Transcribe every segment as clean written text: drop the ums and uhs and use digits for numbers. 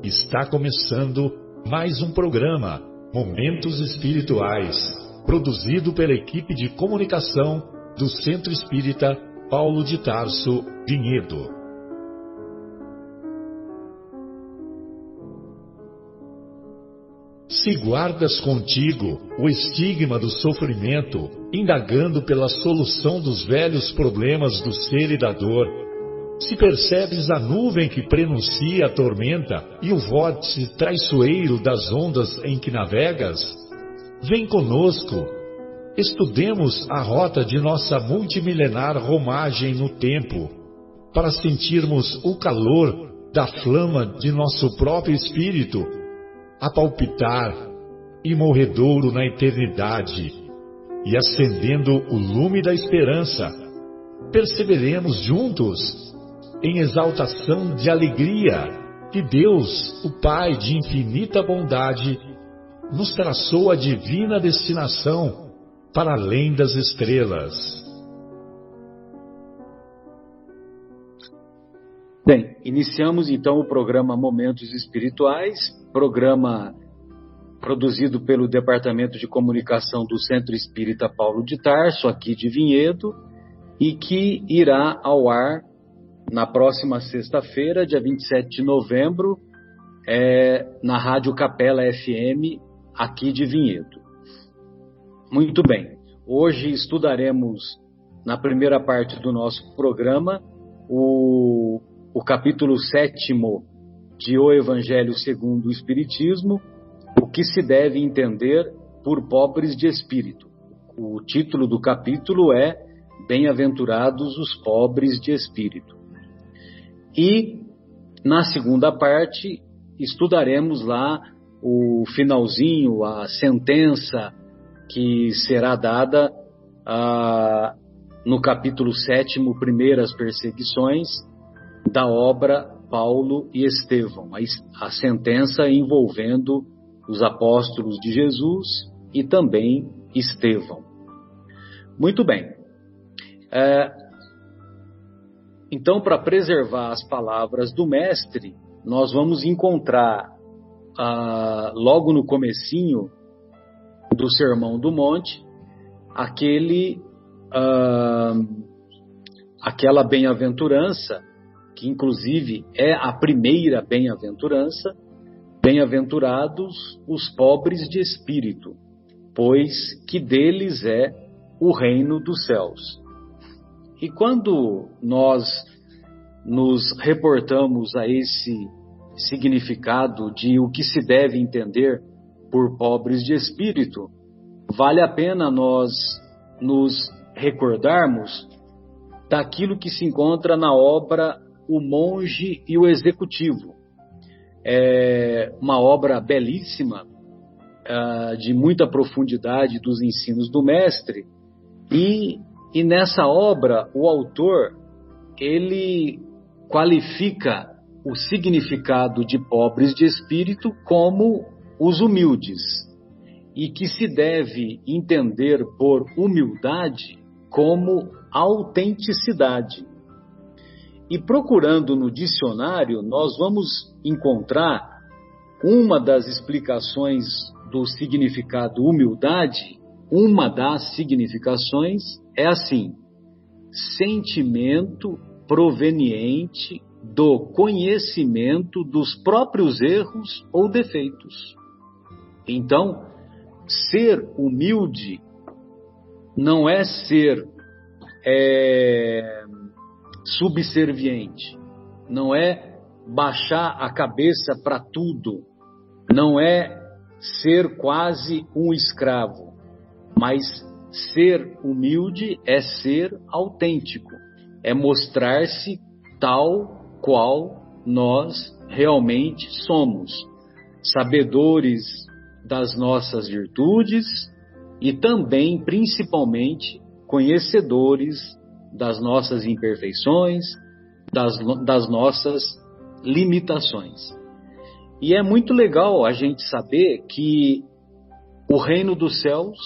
Está começando mais um programa, Momentos Espirituais, produzido pela equipe de comunicação do Centro Espírita Paulo de Tarso, Vinhedo. Se guardas contigo o estigma do sofrimento, indagando pela solução dos velhos problemas do ser e da dor, se percebes a nuvem que prenuncia a tormenta e o vórtice traiçoeiro das ondas em que navegas, vem conosco, estudemos a rota de nossa multimilenar romagem no tempo, para sentirmos o calor da flama de nosso próprio espírito, a palpitar, imorredouro na eternidade, e acendendo o lume da esperança, perceberemos juntos, em exaltação de alegria, que Deus, o Pai de infinita bondade, nos traçou a divina destinação para além das estrelas. Bem, iniciamos então o programa Momentos Espirituais, programa produzido pelo Departamento de Comunicação do Centro Espírita Paulo de Tarso, aqui de Vinhedo, e que irá ao ar na próxima sexta-feira, dia 27 de novembro, na Rádio Capela FM, aqui de Vinhedo. Muito bem, hoje estudaremos, na primeira parte do nosso programa, o capítulo 7º de O Evangelho segundo o Espiritismo, o que se deve entender por pobres de espírito. O título do capítulo é Bem-aventurados os pobres de espírito. E, na segunda parte, estudaremos lá o finalzinho, a sentença que será dada no capítulo 7º, Primeiras Perseguições, da obra Paulo e Estevão, a sentença envolvendo os apóstolos de Jesus e também Estevão. Muito bem. Então, para preservar as palavras do mestre, nós vamos encontrar logo no comecinho do Sermão do Monte aquela bem-aventurança, que inclusive é a primeira bem-aventurança: bem-aventurados os pobres de espírito, pois que deles é o reino dos céus. E quando nós nos reportamos a esse significado de o que se deve entender por pobres de espírito, vale a pena nós nos recordarmos daquilo que se encontra na obra O Monge e o Executivo. É uma obra belíssima, de muita profundidade dos ensinos do mestre, e nessa obra, o autor, ele qualifica o significado de pobres de espírito como os humildes, e que se deve entender por humildade como autenticidade. E procurando no dicionário, nós vamos encontrar uma das explicações do significado humildade. Uma das significações é assim: sentimento proveniente do conhecimento dos próprios erros ou defeitos. Então, ser humilde não é ser subserviente, não é baixar a cabeça para tudo, não é ser quase um escravo, mas ser humilde é ser autêntico, é mostrar-se tal qual nós realmente somos, sabedores das nossas virtudes e também, principalmente, conhecedores das nossas imperfeições, das nossas limitações. E é muito legal a gente saber que o reino dos céus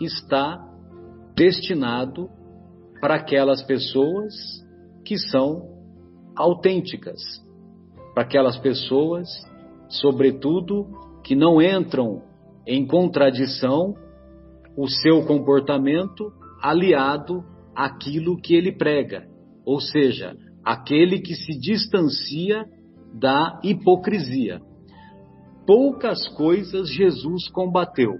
está destinado para aquelas pessoas que são autênticas, para aquelas pessoas sobretudo, que não entram em contradição o seu comportamento aliado àquilo que ele prega, ou seja, aquele que se distancia da hipocrisia. Poucas coisas Jesus combateu.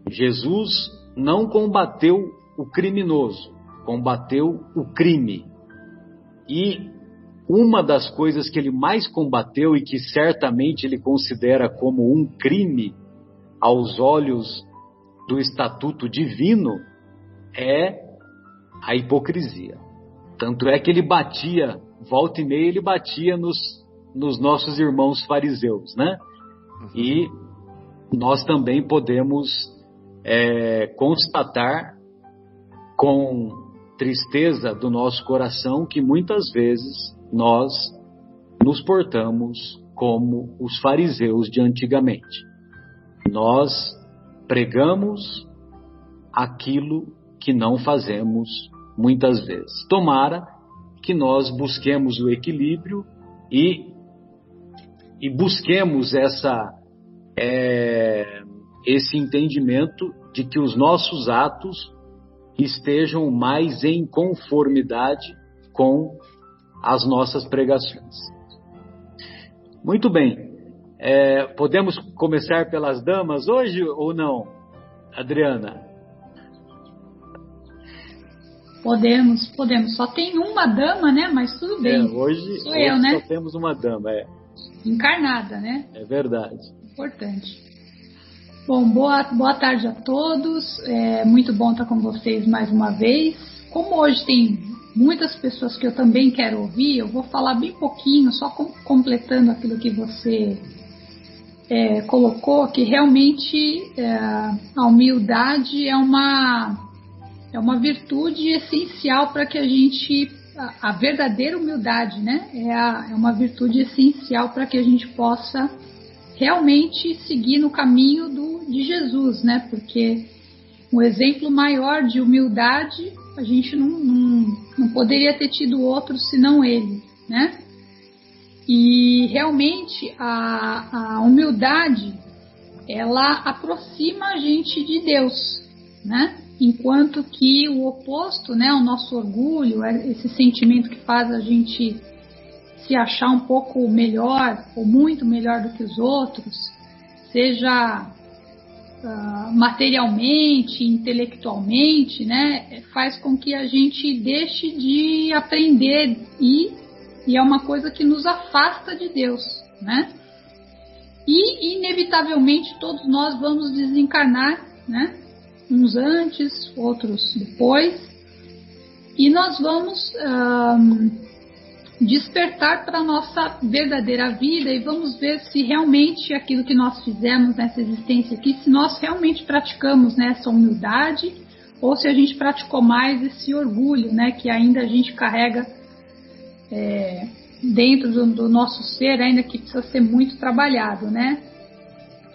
Jesus não combateu o criminoso, combateu o crime. E uma das coisas que ele mais combateu e que certamente ele considera como um crime aos olhos do estatuto divino é a hipocrisia. Tanto é que ele batia, volta e meia ele batia nos nossos irmãos fariseus, né? E nós também podemos constatar com tristeza do nosso coração que muitas vezes nós nos portamos como os fariseus de antigamente. Nós pregamos aquilo que não fazemos muitas vezes. Tomara que nós busquemos o equilíbrio e busquemos esse entendimento de que os nossos atos estejam mais em conformidade com as nossas pregações. Muito bem. Podemos começar pelas damas hoje ou não, Adriana? Podemos. Só tem uma dama, né? Mas tudo bem. Hoje eu, né? Só temos uma dama, encarnada, né? É verdade. Importante. Bom, boa tarde a todos. É muito bom estar com vocês mais uma vez. Como hoje tem muitas pessoas que eu também quero ouvir, eu vou falar bem pouquinho, só completando aquilo que você colocou, que realmente a humildade é uma virtude essencial para que a gente, a verdadeira humildade, né? É uma virtude essencial para que a gente possa realmente seguir no caminho de Jesus, né? Porque um exemplo maior de humildade a gente não poderia ter tido outro senão ele, né? E realmente a humildade, ela aproxima a gente de Deus, né? Enquanto que o oposto, né, o nosso orgulho, esse sentimento que faz a gente se achar um pouco melhor ou muito melhor do que os outros, seja materialmente, intelectualmente, né, faz com que a gente deixe de aprender e é uma coisa que nos afasta de Deus, né? E inevitavelmente todos nós vamos desencarnar, né? Uns antes, outros depois, e nós vamos despertar para a nossa verdadeira vida e vamos ver se realmente aquilo que nós fizemos nessa existência aqui, se nós realmente praticamos, né, essa humildade, ou se a gente praticou mais esse orgulho, né, que ainda a gente carrega dentro do nosso ser, ainda que precisa ser muito trabalhado, né?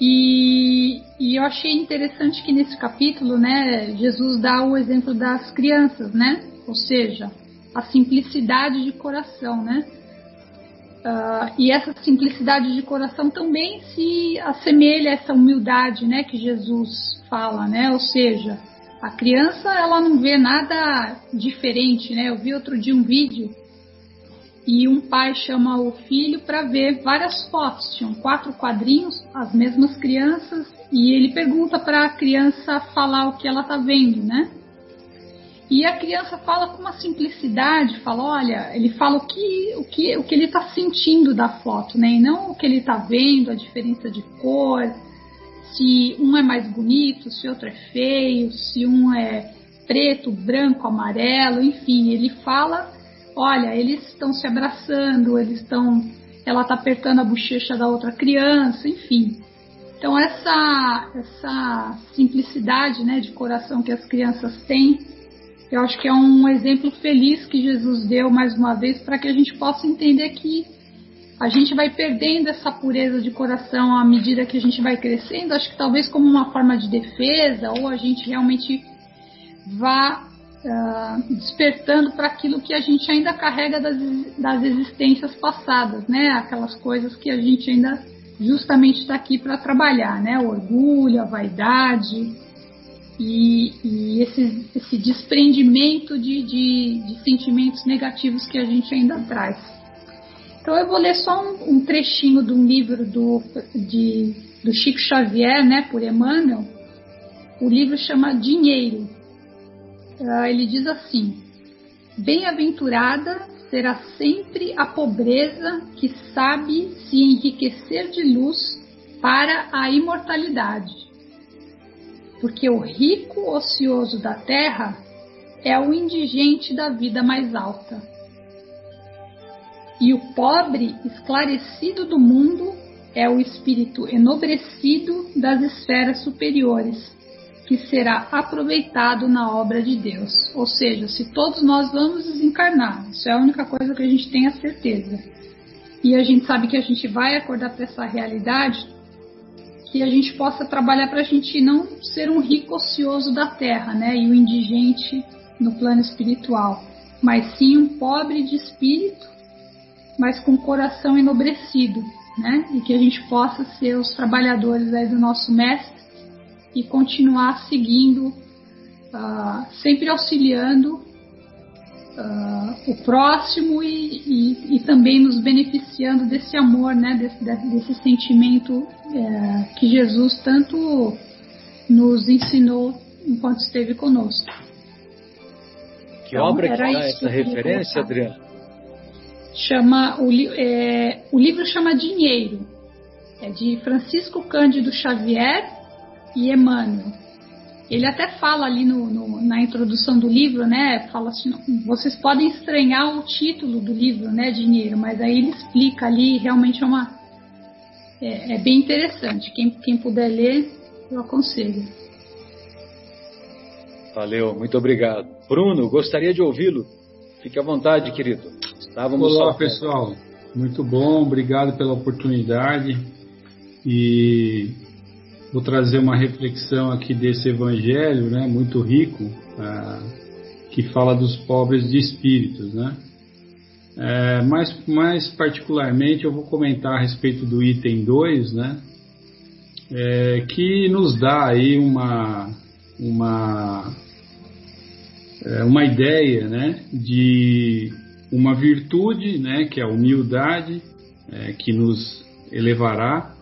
E eu achei interessante que nesse capítulo, né, Jesus dá o exemplo das crianças, né? Ou seja, a simplicidade de coração, né? E essa simplicidade de coração também se assemelha a essa humildade, né, que Jesus fala, né? Ou seja, a criança, ela não vê nada diferente, né? Eu vi outro dia um vídeo e um pai chama o filho para ver várias fotos. Tinham 4 quadrinhos, as mesmas crianças, e ele pergunta para a criança falar o que ela está vendo, né? E a criança fala com uma simplicidade, ele fala o que ele está sentindo da foto, né? E não o que ele está vendo, a diferença de cor, se um é mais bonito, se outro é feio, se um é preto, branco, amarelo, enfim, ele fala... Olha, eles estão se abraçando, ela está apertando a bochecha da outra criança, enfim. Então essa simplicidade, né, de coração que as crianças têm, eu acho que é um exemplo feliz que Jesus deu mais uma vez para que a gente possa entender que a gente vai perdendo essa pureza de coração à medida que a gente vai crescendo. Acho que talvez como uma forma de defesa, ou a gente realmente vá despertando para aquilo que a gente ainda carrega das existências passadas, né? Aquelas coisas que a gente ainda justamente está aqui para trabalhar, né? O orgulho, a vaidade e esse desprendimento de sentimentos negativos que a gente ainda traz. Então eu vou ler só um trechinho de um livro do Chico Xavier, né, por Emmanuel. O livro chama Dinheiro. Ele diz assim: bem-aventurada será sempre a pobreza que sabe se enriquecer de luz para a imortalidade. Porque o rico ocioso da terra é o indigente da vida mais alta. E o pobre esclarecido do mundo é o espírito enobrecido das esferas superiores, que será aproveitado na obra de Deus. Ou seja, se todos nós vamos desencarnar, isso é a única coisa que a gente tem a certeza. E a gente sabe que a gente vai acordar para essa realidade, que a gente possa trabalhar para a gente não ser um rico ocioso da terra, né, e o indigente no plano espiritual, mas sim um pobre de espírito, mas com coração enobrecido, né, e que a gente possa ser os trabalhadores aí do nosso mestre e continuar seguindo, sempre auxiliando o próximo e também nos beneficiando desse amor, né, desse sentimento que Jesus tanto nos ensinou enquanto esteve conosco. Que então, obra que dá essa referência, Adriana? O livro chama Dinheiro, é de Francisco Cândido Xavier e Emmanuel. Ele até fala ali na introdução do livro, né? Fala assim, vocês podem estranhar o título do livro, né? Dinheiro, mas aí ele explica ali, realmente é bem interessante. Quem puder ler, eu aconselho. Valeu, muito obrigado. Bruno, gostaria de ouvi-lo. Fique à vontade, querido. Olá, pessoal. Muito bom, obrigado pela oportunidade. E vou trazer uma reflexão aqui desse evangelho, né, muito rico, que fala dos pobres de espíritos, né? Mais particularmente eu vou comentar a respeito do item 2, né, que nos dá aí uma ideia, né, de uma virtude, né, que é a humildade, que nos elevará,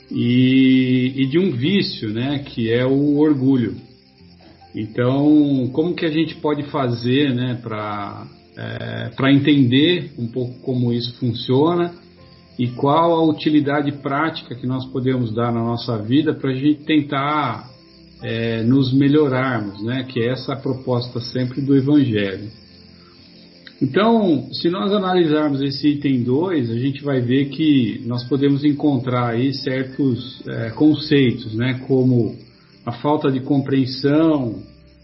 e de um vício, né, que é o orgulho. Então, como que a gente pode fazer, né, para entender um pouco como isso funciona e qual a utilidade prática que nós podemos dar na nossa vida para a gente tentar nos melhorarmos, né, que é essa a proposta sempre do Evangelho. Então, se nós analisarmos esse item 2, a gente vai ver que nós podemos encontrar aí certos conceitos, né, como a falta de compreensão,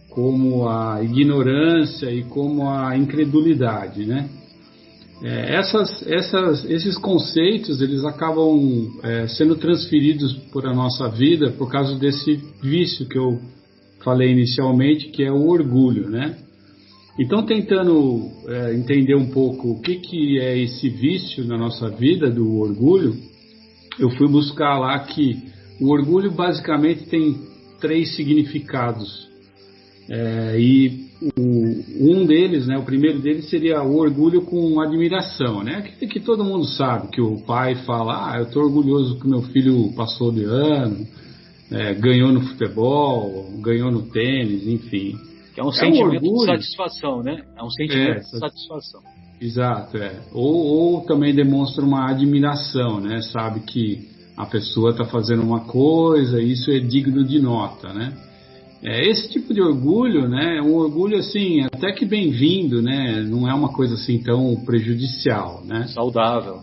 como a ignorância e como a incredulidade, né? Esses conceitos, eles acabam sendo transferidos por a nossa vida por causa desse vício que eu falei inicialmente, que é o orgulho, né? Então, tentando entender um pouco o que é esse vício na nossa vida do orgulho, eu fui buscar lá que o orgulho basicamente tem 3 significados. Um deles, né, o primeiro deles seria o orgulho com admiração, né? Que todo mundo sabe, que o pai fala, eu estou orgulhoso que meu filho passou de ano, ganhou no futebol, ganhou no tênis, enfim. É um sentimento de satisfação, né? É um sentimento de satisfação. Exato, Ou também demonstra uma admiração, né? Sabe que a pessoa está fazendo uma coisa, e isso é digno de nota, né? Esse tipo de orgulho, né? É um orgulho, assim, até que bem-vindo, né? Não é uma coisa assim tão prejudicial, né? Saudável.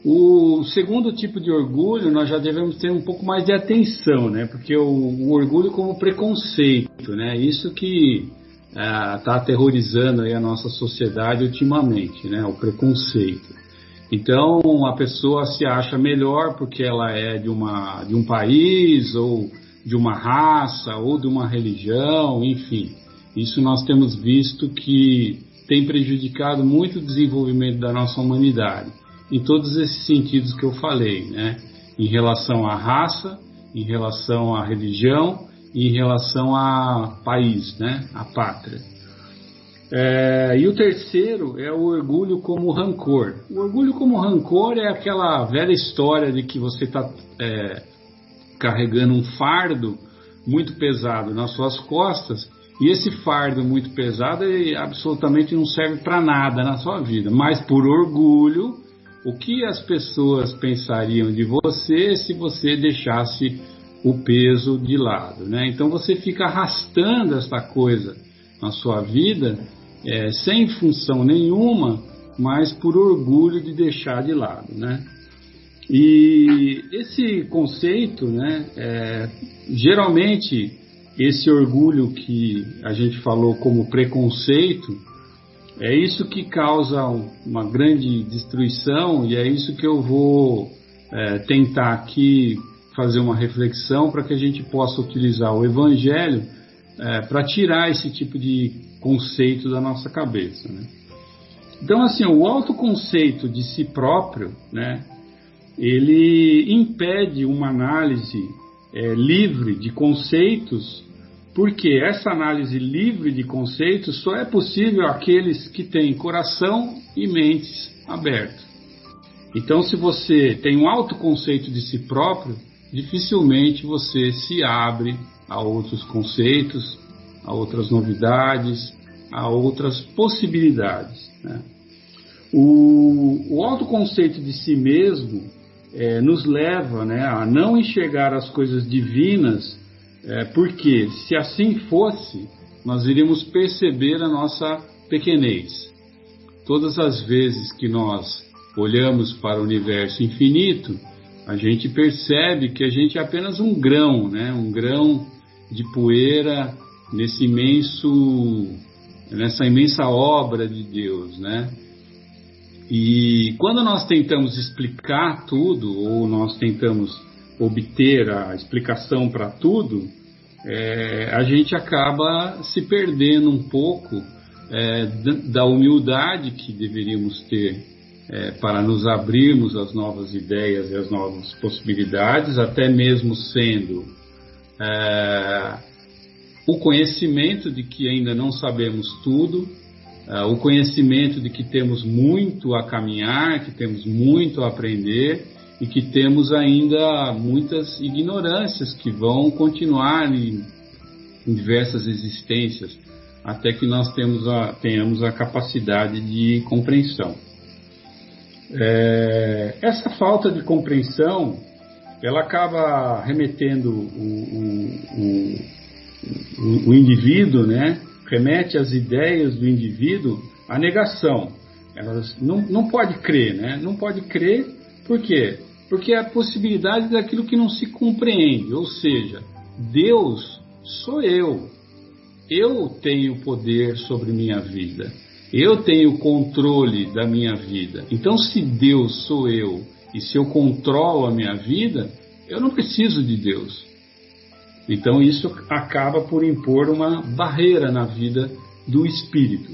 O segundo tipo de orgulho, nós já devemos ter um pouco mais de atenção, né? Porque o orgulho como preconceito, né? Isso que está aterrorizando aí a nossa sociedade ultimamente, né? O preconceito. Então, a pessoa se acha melhor porque ela é de um país, ou de uma raça, ou de uma religião, enfim. Isso nós temos visto que tem prejudicado muito o desenvolvimento da nossa humanidade. em todos esses sentidos que eu falei, né? Em relação à raça, em relação à religião e em relação a país, né? A pátria. E o terceiro é o orgulho como rancor. O orgulho como rancor é aquela velha história de que você está carregando um fardo muito pesado nas suas costas, e esse fardo muito pesado absolutamente não serve para nada na sua vida, mas por orgulho, o que as pessoas pensariam de você se você deixasse o peso de lado, né? Então você fica arrastando essa coisa na sua vida, sem função nenhuma, mas por orgulho de deixar de lado, né? E esse conceito, né, geralmente esse orgulho que a gente falou como preconceito, é isso que causa uma grande destruição, e é isso que eu vou tentar aqui fazer uma reflexão para que a gente possa utilizar o Evangelho para tirar esse tipo de conceito da nossa cabeça, né? Então, assim, o autoconceito de si próprio, né, ele impede uma análise livre de conceitos, porque essa análise livre de conceitos só é possível àqueles que têm coração e mentes abertos. Então, se você tem um autoconceito de si próprio, dificilmente você se abre a outros conceitos, a outras novidades, a outras possibilidades, né? O autoconceito de si mesmo nos leva, né, a não enxergar as coisas divinas, porque se assim fosse, nós iríamos perceber a nossa pequenez. Todas as vezes que nós olhamos para o universo infinito, a gente percebe que a gente é apenas um grão, né, um grão de poeira nessa imensa obra de Deus, né? E quando nós tentamos explicar tudo, ou nós tentamos obter a explicação para tudo, a gente acaba se perdendo um pouco da humildade que deveríamos ter para nos abrirmos às novas ideias e às novas possibilidades, até mesmo sendo o conhecimento de que ainda não sabemos tudo, o conhecimento de que temos muito a caminhar, que temos muito a aprender e que temos ainda muitas ignorâncias que vão continuar em diversas existências, até que nós tenhamos a capacidade de compreensão. Essa falta de compreensão, ela acaba remetendo o indivíduo, né? Remete as ideias do indivíduo à negação. Elas não pode crer, né? Não pode crer, por quê? Porque é a possibilidade daquilo que não se compreende, ou seja, Deus sou eu. Eu tenho poder sobre minha vida. Eu tenho controle da minha vida. Então, se Deus sou eu e se eu controlo a minha vida, eu não preciso de Deus. Então isso acaba por impor uma barreira na vida do espírito.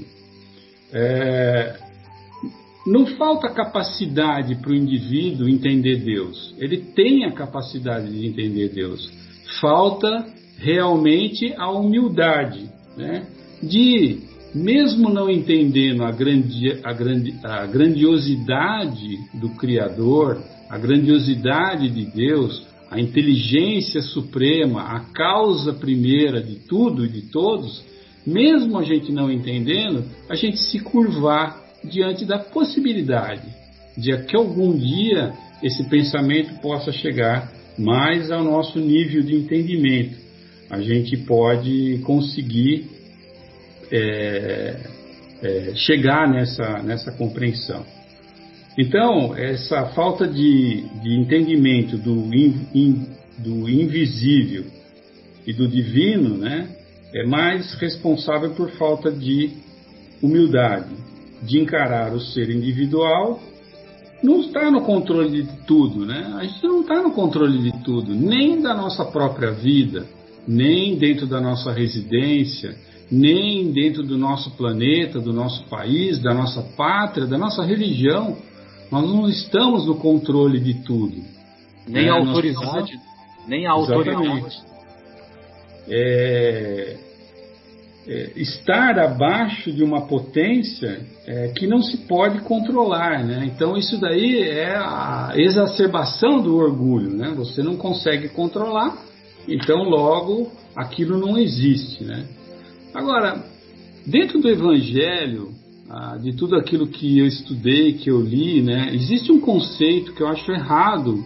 Não falta capacidade para o indivíduo entender Deus. Ele tem a capacidade de entender Deus. Falta realmente a humildade, né? De, mesmo não entendendo a grandiosidade do Criador, a grandiosidade de Deus, a inteligência suprema, a causa primeira de tudo e de todos, mesmo a gente não entendendo, a gente se curvar diante da possibilidade de que algum dia esse pensamento possa chegar mais ao nosso nível de entendimento. A gente pode conseguir chegar nessa compreensão. Então, essa falta de entendimento do invisível e do divino, né, é mais responsável por falta de humildade, de encarar o ser individual. Não está no controle de tudo, né? A gente não está no controle de tudo, nem da nossa própria vida, nem dentro da nossa residência, nem dentro do nosso planeta, do nosso país, da nossa pátria, da nossa religião. Nós não estamos no controle de tudo. Nem a autoridade, nem a autoridade. Estar abaixo de uma potência que não se pode controlar, né? Então isso daí é a exacerbação do orgulho, né? Você não consegue controlar, então logo aquilo não existe, né? Agora, dentro do Evangelho, de tudo aquilo que eu estudei, que eu li, né? Existe um conceito que eu acho errado,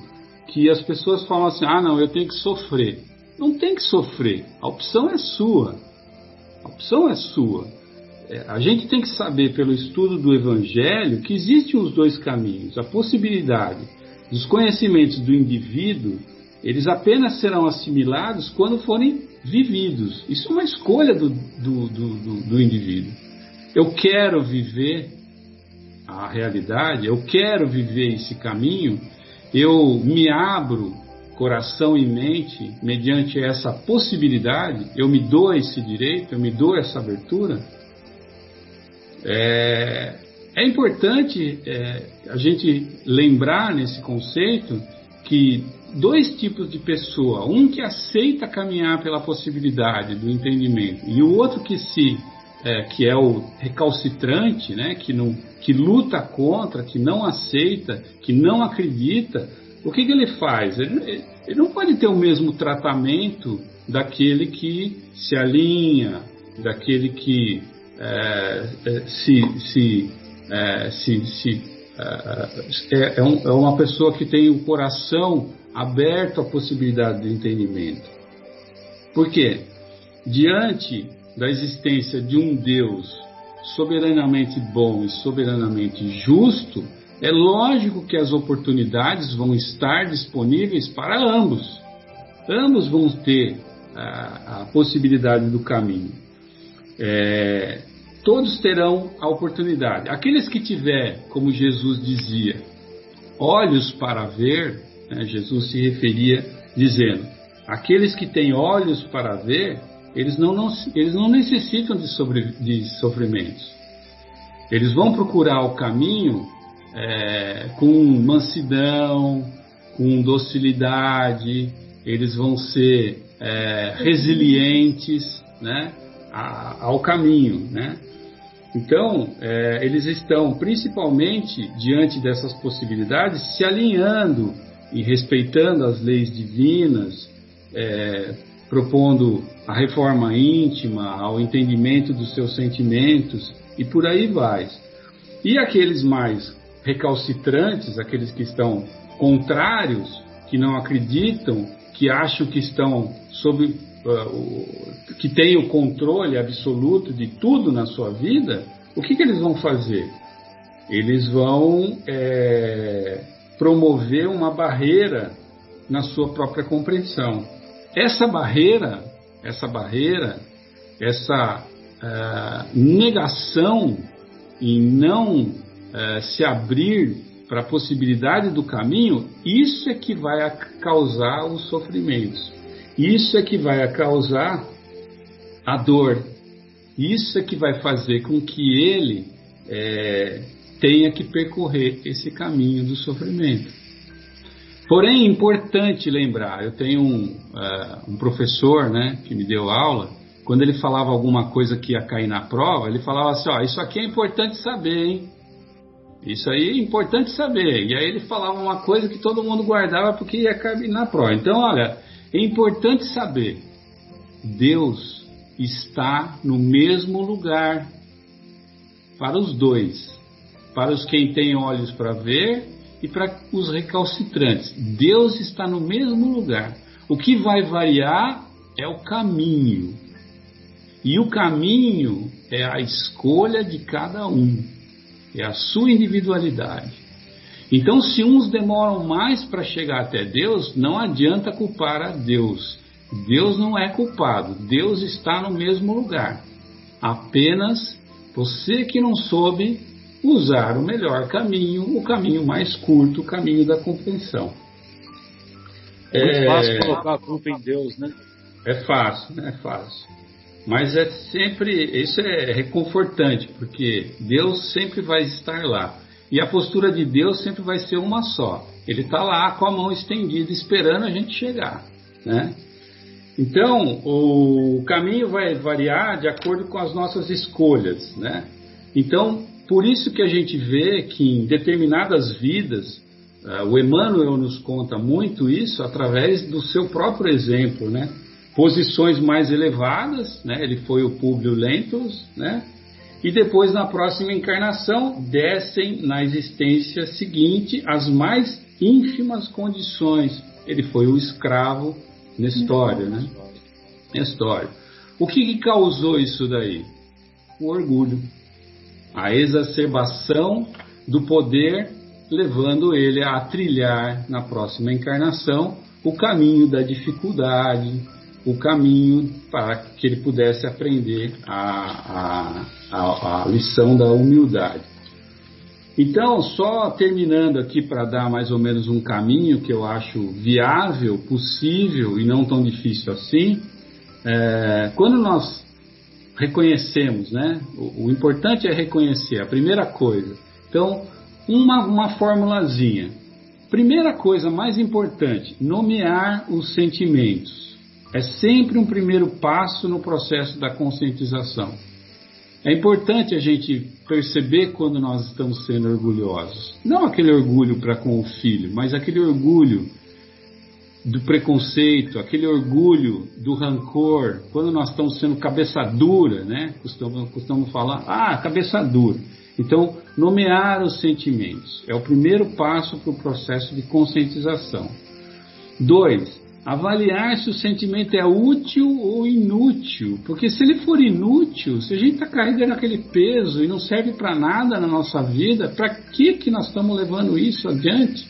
que as pessoas falam assim, não, eu tenho que sofrer. Não tem que sofrer, a opção é sua. A opção é sua. A gente tem que saber, pelo estudo do Evangelho, que existem os dois caminhos. A possibilidade dos conhecimentos do indivíduo, eles apenas serão assimilados quando forem vividos. Isso é uma escolha do indivíduo. Eu quero viver a realidade, eu quero viver esse caminho, eu me abro coração e mente mediante essa possibilidade, eu me dou esse direito, eu me dou essa abertura. É importante a gente lembrar nesse conceito que dois tipos de pessoa, um que aceita caminhar pela possibilidade do entendimento e o outro que é o recalcitrante, né, que luta contra, que não aceita, que não acredita. O que ele faz? Ele não pode ter o mesmo tratamento daquele que se alinha, daquele que é uma pessoa que tem o coração aberto à possibilidade do entendimento. Por quê? Diante da existência de um Deus soberanamente bom e soberanamente justo, é lógico que as oportunidades vão estar disponíveis para ambos. Ambos vão ter a possibilidade do caminho. Todos terão a oportunidade. Aqueles que tiver, como Jesus dizia, olhos para ver, né, Jesus se referia dizendo, aqueles que têm olhos para ver, eles não necessitam de sofrimentos. Eles vão procurar o caminho com mansidão, com docilidade, eles vão ser resilientes, né, ao caminho, né? Então, eles estão principalmente diante dessas possibilidades se alinhando e respeitando as leis divinas, propondo a reforma íntima, ao entendimento dos seus sentimentos e por aí vai. E aqueles mais recalcitrantes, aqueles que estão contrários, que não acreditam, que acham que estão que têm o controle absoluto de tudo na sua vida, o que eles vão fazer? Eles vão promover uma barreira na sua própria compreensão. Essa barreira, essa negação em não se abrir para a possibilidade do caminho, isso é que vai causar os sofrimentos. Isso é que vai causar a dor. Isso é que vai fazer com que ele tenha que percorrer esse caminho do sofrimento. Porém, é importante lembrar, eu tenho um professor, né, que me deu aula, quando ele falava alguma coisa que ia cair na prova, ele falava assim, isso aqui é importante saber, hein? Isso aí é importante saber. E aí ele falava uma coisa que todo mundo guardava porque ia cair na prova. Então, olha, é importante saber, Deus está no mesmo lugar para os dois, para os quem têm olhos para ver e para os recalcitrantes. Deus está no mesmo lugar. O que vai variar é o caminho. E o caminho é a escolha de cada um. É a sua individualidade. Então, se uns demoram mais para chegar até Deus, não adianta culpar a Deus. Deus não é culpado. Deus está no mesmo lugar. Apenas você que não soube usar o melhor caminho, o caminho mais curto, o caminho da compreensão. É muito fácil colocar a culpa em Deus, né? É fácil, né? É fácil. Mas isso é reconfortante, porque Deus sempre vai estar lá. E a postura de Deus sempre vai ser uma só. Ele está lá com a mão estendida, esperando a gente chegar, né? Então, o caminho vai variar de acordo com as nossas escolhas, né? Então, por isso que a gente vê que em determinadas vidas, o Emmanuel nos conta muito isso através do seu próprio exemplo, né? Posições mais elevadas, né? Ele foi o Públio Lentulus, né? E depois, na próxima encarnação, descem na existência seguinte as mais ínfimas condições. Ele foi o escravo Nestório, né? Nestório. O que causou isso daí? O orgulho. A exacerbação do poder, levando ele a trilhar na próxima encarnação o caminho da dificuldade, o caminho para que ele pudesse aprender a lição da humildade. Então, só terminando aqui para dar mais ou menos um caminho que eu acho viável, possível e não tão difícil assim, quando nós reconhecemos, né? O importante é reconhecer, a primeira coisa. Então, uma formulazinha. Primeira coisa mais importante, nomear os sentimentos. É sempre um primeiro passo no processo da conscientização. É importante a gente perceber quando nós estamos sendo orgulhosos. Não aquele orgulho para com o filho, mas aquele orgulho do preconceito, aquele orgulho do rancor, quando nós estamos sendo cabeça dura, né? Costumamos falar, cabeça dura. Então, nomear os sentimentos é o primeiro passo para o processo de conscientização. 2. Avaliar se o sentimento é útil ou inútil, porque se ele for inútil, se a gente está carregando aquele peso e não serve para nada na nossa vida, para que nós estamos levando isso adiante?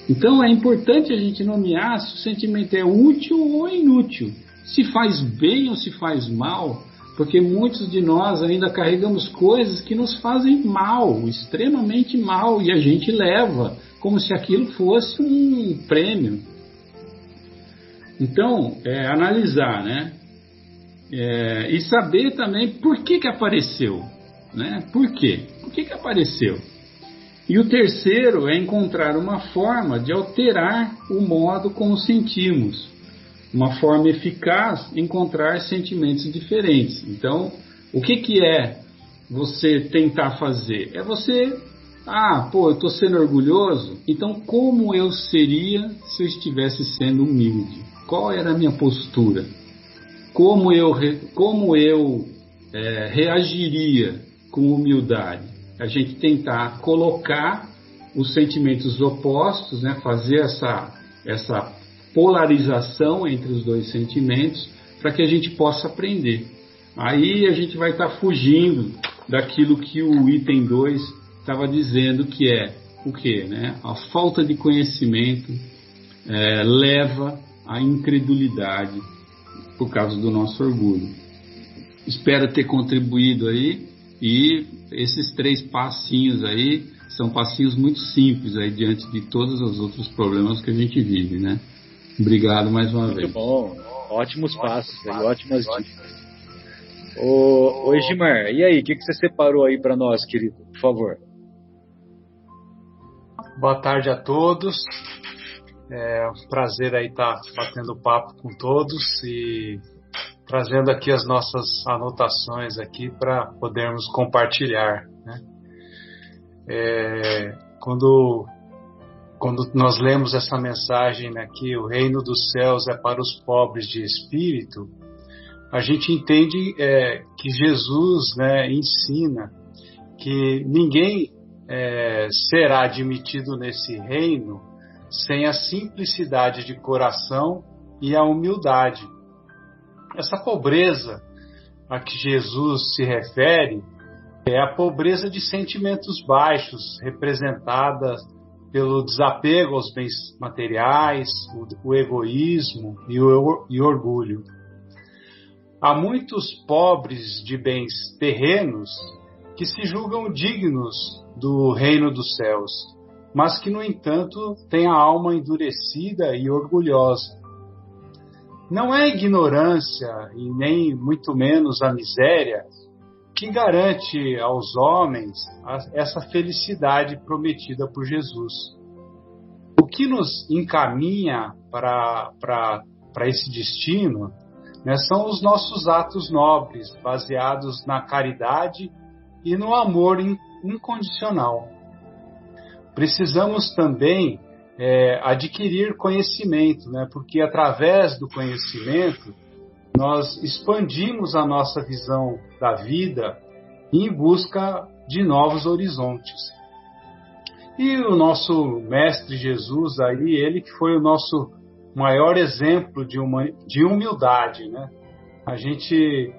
Então é importante a gente nomear se o sentimento é útil ou inútil, se faz bem ou se faz mal, porque muitos de nós ainda carregamos coisas que nos fazem mal, extremamente mal, e a gente leva como se aquilo fosse um prêmio. Então, analisar, né? E saber também por que apareceu, né? Por quê? Por que apareceu? E o terceiro é encontrar uma forma de alterar o modo como sentimos. Uma forma eficaz, encontrar sentimentos diferentes. Então, o que é você tentar fazer? É você, eu estou sendo orgulhoso, então como eu seria se eu estivesse sendo humilde? Qual era a minha postura? Como eu reagiria com humildade? A gente tentar colocar os sentimentos opostos, né? Fazer essa polarização entre os dois sentimentos para que a gente possa aprender. Aí a gente vai estar fugindo daquilo que o item 2 estava dizendo, que é o quê? Né? A falta de conhecimento leva à incredulidade por causa do nosso orgulho. Espero ter contribuído aí, e esses 3 passinhos aí são passinhos muito simples aí diante de todos os outros problemas que a gente vive, né? Obrigado mais uma vez. Muito bom, ótimos passos aí, ótimas dicas. Ô Egimar, e aí, o que você separou aí para nós, querido? Por favor. Boa tarde a todos. É um prazer aí estar batendo papo com todos e trazendo aqui as nossas anotações aqui para podermos compartilhar, né? Quando nós lemos essa mensagem aqui, o reino dos céus é para os pobres de espírito, a gente entende que Jesus, né, ensina que ninguém será admitido nesse reino sem a simplicidade de coração e a humildade. Essa pobreza a que Jesus se refere é a pobreza de sentimentos baixos, representada pelo desapego aos bens materiais, o egoísmo e o orgulho. Há muitos pobres de bens terrenos que se julgam dignos do reino dos céus, mas que, no entanto, têm a alma endurecida e orgulhosa. Não é ignorância, e nem muito menos a miséria, que garante aos homens essa felicidade prometida por Jesus. O que nos encaminha para esse destino, né, são os nossos atos nobres, baseados na caridade e no amor incondicional. Precisamos também adquirir conhecimento, né, porque através do conhecimento nós expandimos a nossa visão da vida em busca de novos horizontes. E o nosso Mestre Jesus, aí, ele que foi o nosso maior exemplo de humildade, né? A gente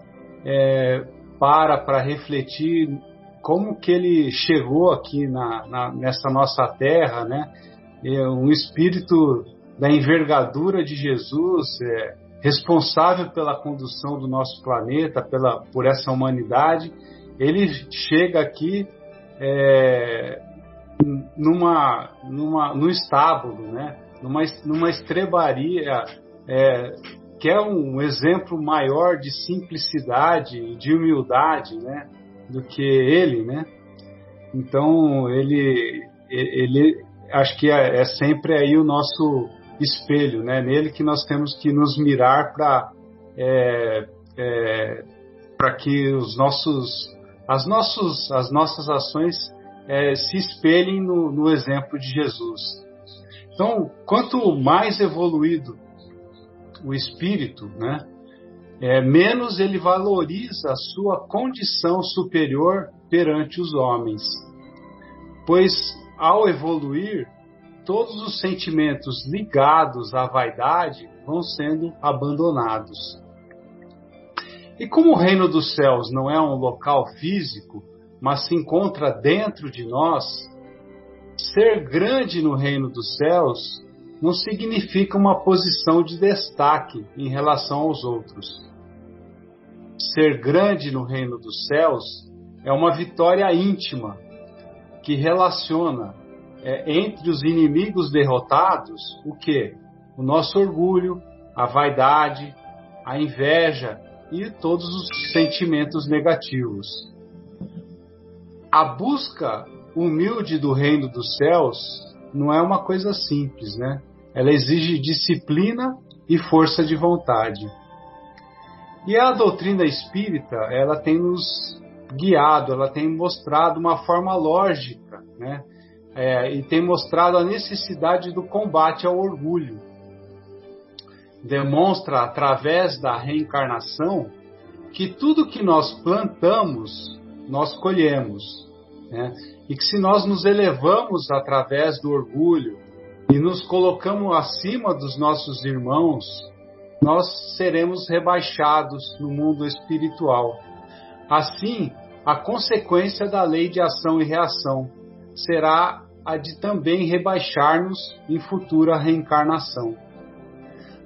para refletir como que ele chegou aqui nessa nossa terra, né? Um espírito da envergadura de Jesus, responsável pela condução do nosso planeta, por essa humanidade. Ele chega aqui num estábulo, né? numa estrebaria, que é um exemplo maior de simplicidade e de humildade, né? do que ele, né? Então ele acho que é sempre aí o nosso espelho, né? Nele que nós temos que nos mirar para que as nossas ações se espelhem no exemplo de Jesus. Então, quanto mais evoluído o espírito, né, menos ele valoriza a sua condição superior perante os homens, pois ao evoluir, todos os sentimentos ligados à vaidade vão sendo abandonados. E como o reino dos céus não é um local físico, mas se encontra dentro de nós, ser grande no reino dos céus não significa uma posição de destaque em relação aos outros. Ser grande no reino dos céus é uma vitória íntima que relaciona entre os inimigos derrotados o quê? O nosso orgulho, a vaidade, a inveja e todos os sentimentos negativos. A busca humilde do reino dos céus não é uma coisa simples, né? Ela exige disciplina e força de vontade. E a doutrina espírita, ela tem nos guiado, ela tem mostrado uma forma lógica, né? E tem mostrado a necessidade do combate ao orgulho. Demonstra, através da reencarnação, que tudo que nós plantamos, nós colhemos, né? E que se nós nos elevamos através do orgulho e nos colocamos acima dos nossos irmãos, nós seremos rebaixados no mundo espiritual. Assim, a consequência da lei de ação e reação será a de também rebaixar-nos em futura reencarnação.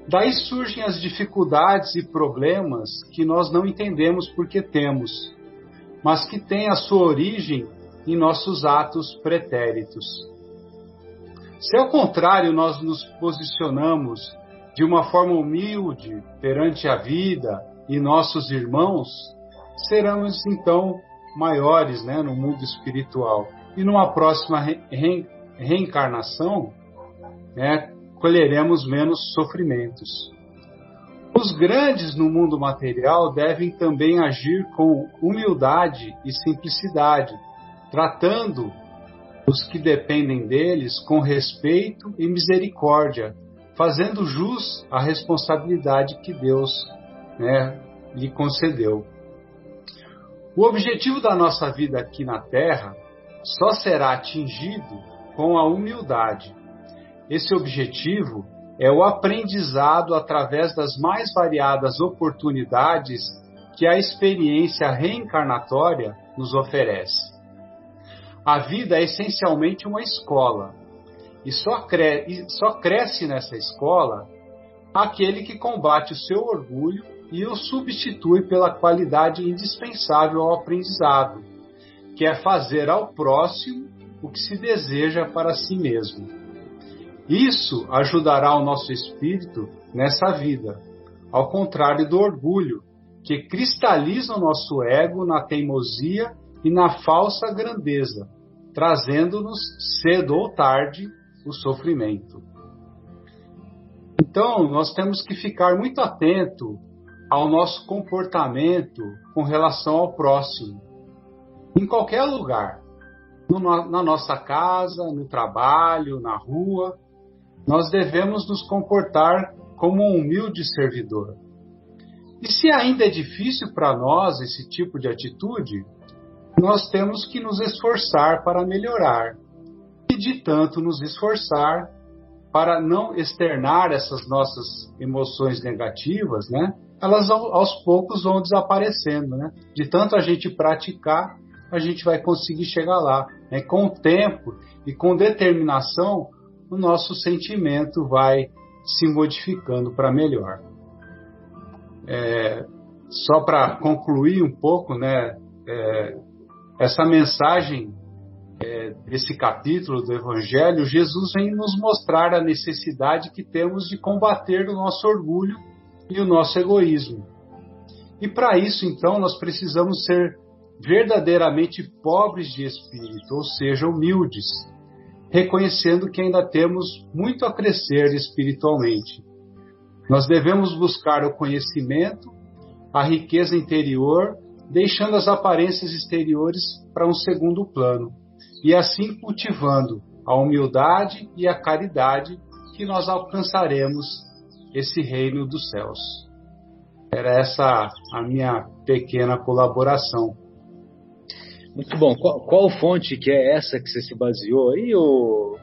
Daí surgem as dificuldades e problemas que nós não entendemos porque temos, mas que têm a sua origem em nossos atos pretéritos. Se ao contrário nós nos posicionamos de uma forma humilde perante a vida e nossos irmãos, seremos então maiores, né, no mundo espiritual. E numa próxima reencarnação, né, colheremos menos sofrimentos. Os grandes no mundo material devem também agir com humildade e simplicidade, tratando os que dependem deles com respeito e misericórdia, fazendo jus à responsabilidade que Deus, né, lhe concedeu. O objetivo da nossa vida aqui na Terra só será atingido com a humildade. Esse objetivo é o aprendizado através das mais variadas oportunidades que a experiência reencarnatória nos oferece. A vida é essencialmente uma escola, e só cresce nessa escola aquele que combate o seu orgulho e o substitui pela qualidade indispensável ao aprendizado, que é fazer ao próximo o que se deseja para si mesmo. Isso ajudará o nosso espírito nessa vida, ao contrário do orgulho, que cristalizam o nosso ego na teimosia e na falsa grandeza, trazendo-nos, cedo ou tarde, o sofrimento. Então, nós temos que ficar muito atento ao nosso comportamento com relação ao próximo, em qualquer lugar, na nossa casa, no trabalho, na rua. Nós devemos nos comportar como um humilde servidor. E se ainda é difícil para nós esse tipo de atitude, nós temos que nos esforçar para melhorar. E de tanto nos esforçar para não externar essas nossas emoções negativas, né? Elas aos poucos vão desaparecendo, né? De tanto a gente praticar, a gente vai conseguir chegar lá, né? Com o tempo e com determinação, o nosso sentimento vai se modificando para melhor. Só para concluir um pouco, né? Essa mensagem desse capítulo do Evangelho, Jesus vem nos mostrar a necessidade que temos de combater o nosso orgulho e o nosso egoísmo. E para isso, então, nós precisamos ser verdadeiramente pobres de espírito, ou seja, humildes, reconhecendo que ainda temos muito a crescer espiritualmente. Nós devemos buscar o conhecimento, a riqueza interior, deixando as aparências exteriores para um segundo plano, e assim cultivando a humildade e a caridade, que nós alcançaremos esse reino dos céus. Era essa a minha pequena colaboração. Muito bom. Qual fonte que é essa que você se baseou aí, o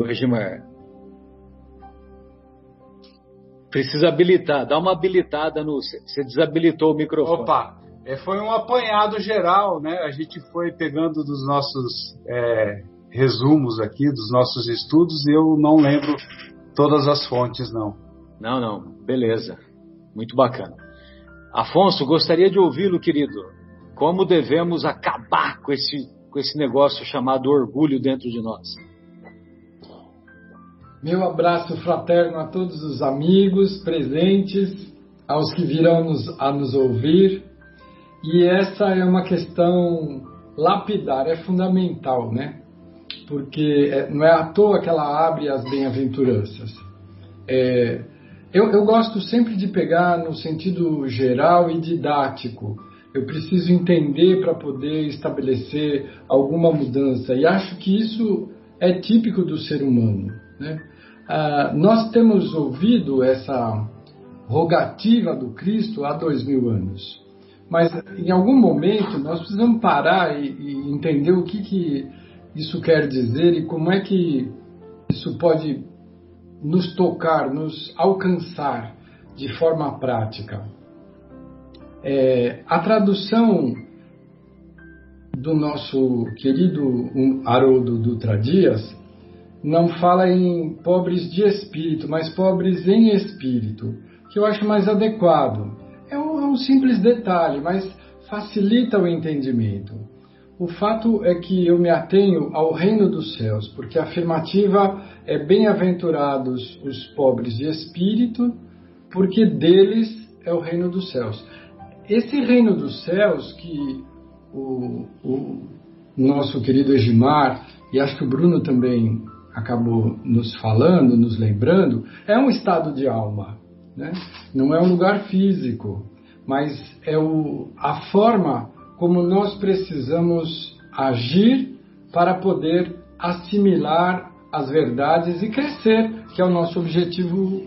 Regimar? Precisa habilitar, dá uma habilitada no... Você desabilitou o microfone. Opa, foi um apanhado geral, né? A gente foi pegando dos nossos resumos aqui, dos nossos estudos, e eu não lembro todas as fontes, não. Não, beleza. Muito bacana. Afonso, gostaria de ouvi-lo, querido. Como devemos acabar com esse negócio chamado orgulho dentro de nós? Meu abraço fraterno a todos os amigos presentes, aos que virão a nos ouvir. E essa é uma questão lapidar, é fundamental, né? Porque não é à toa que ela abre as bem-aventuranças. Eu gosto sempre de pegar no sentido geral e didático. Eu preciso entender para poder estabelecer alguma mudança. E acho que isso é típico do ser humano, né? Nós temos ouvido essa rogativa do Cristo há 2000 anos. Mas em algum momento nós precisamos parar e entender o que isso quer dizer e como é que isso pode nos tocar, nos alcançar de forma prática. A tradução do nosso querido Haroldo Dutra Dias não fala em pobres de espírito, mas pobres em espírito, que eu acho mais adequado. É um simples detalhe, mas facilita o entendimento. O fato é que eu me atenho ao reino dos céus, porque a afirmativa é bem-aventurados os pobres de espírito, porque deles é o reino dos céus. Esse reino dos céus que o nosso querido Egimar, e acho que o Bruno também acabou nos falando, nos lembrando, é um estado de alma, né? Não é um lugar físico, mas é a forma como nós precisamos agir para poder assimilar as verdades e crescer, que é o nosso objetivo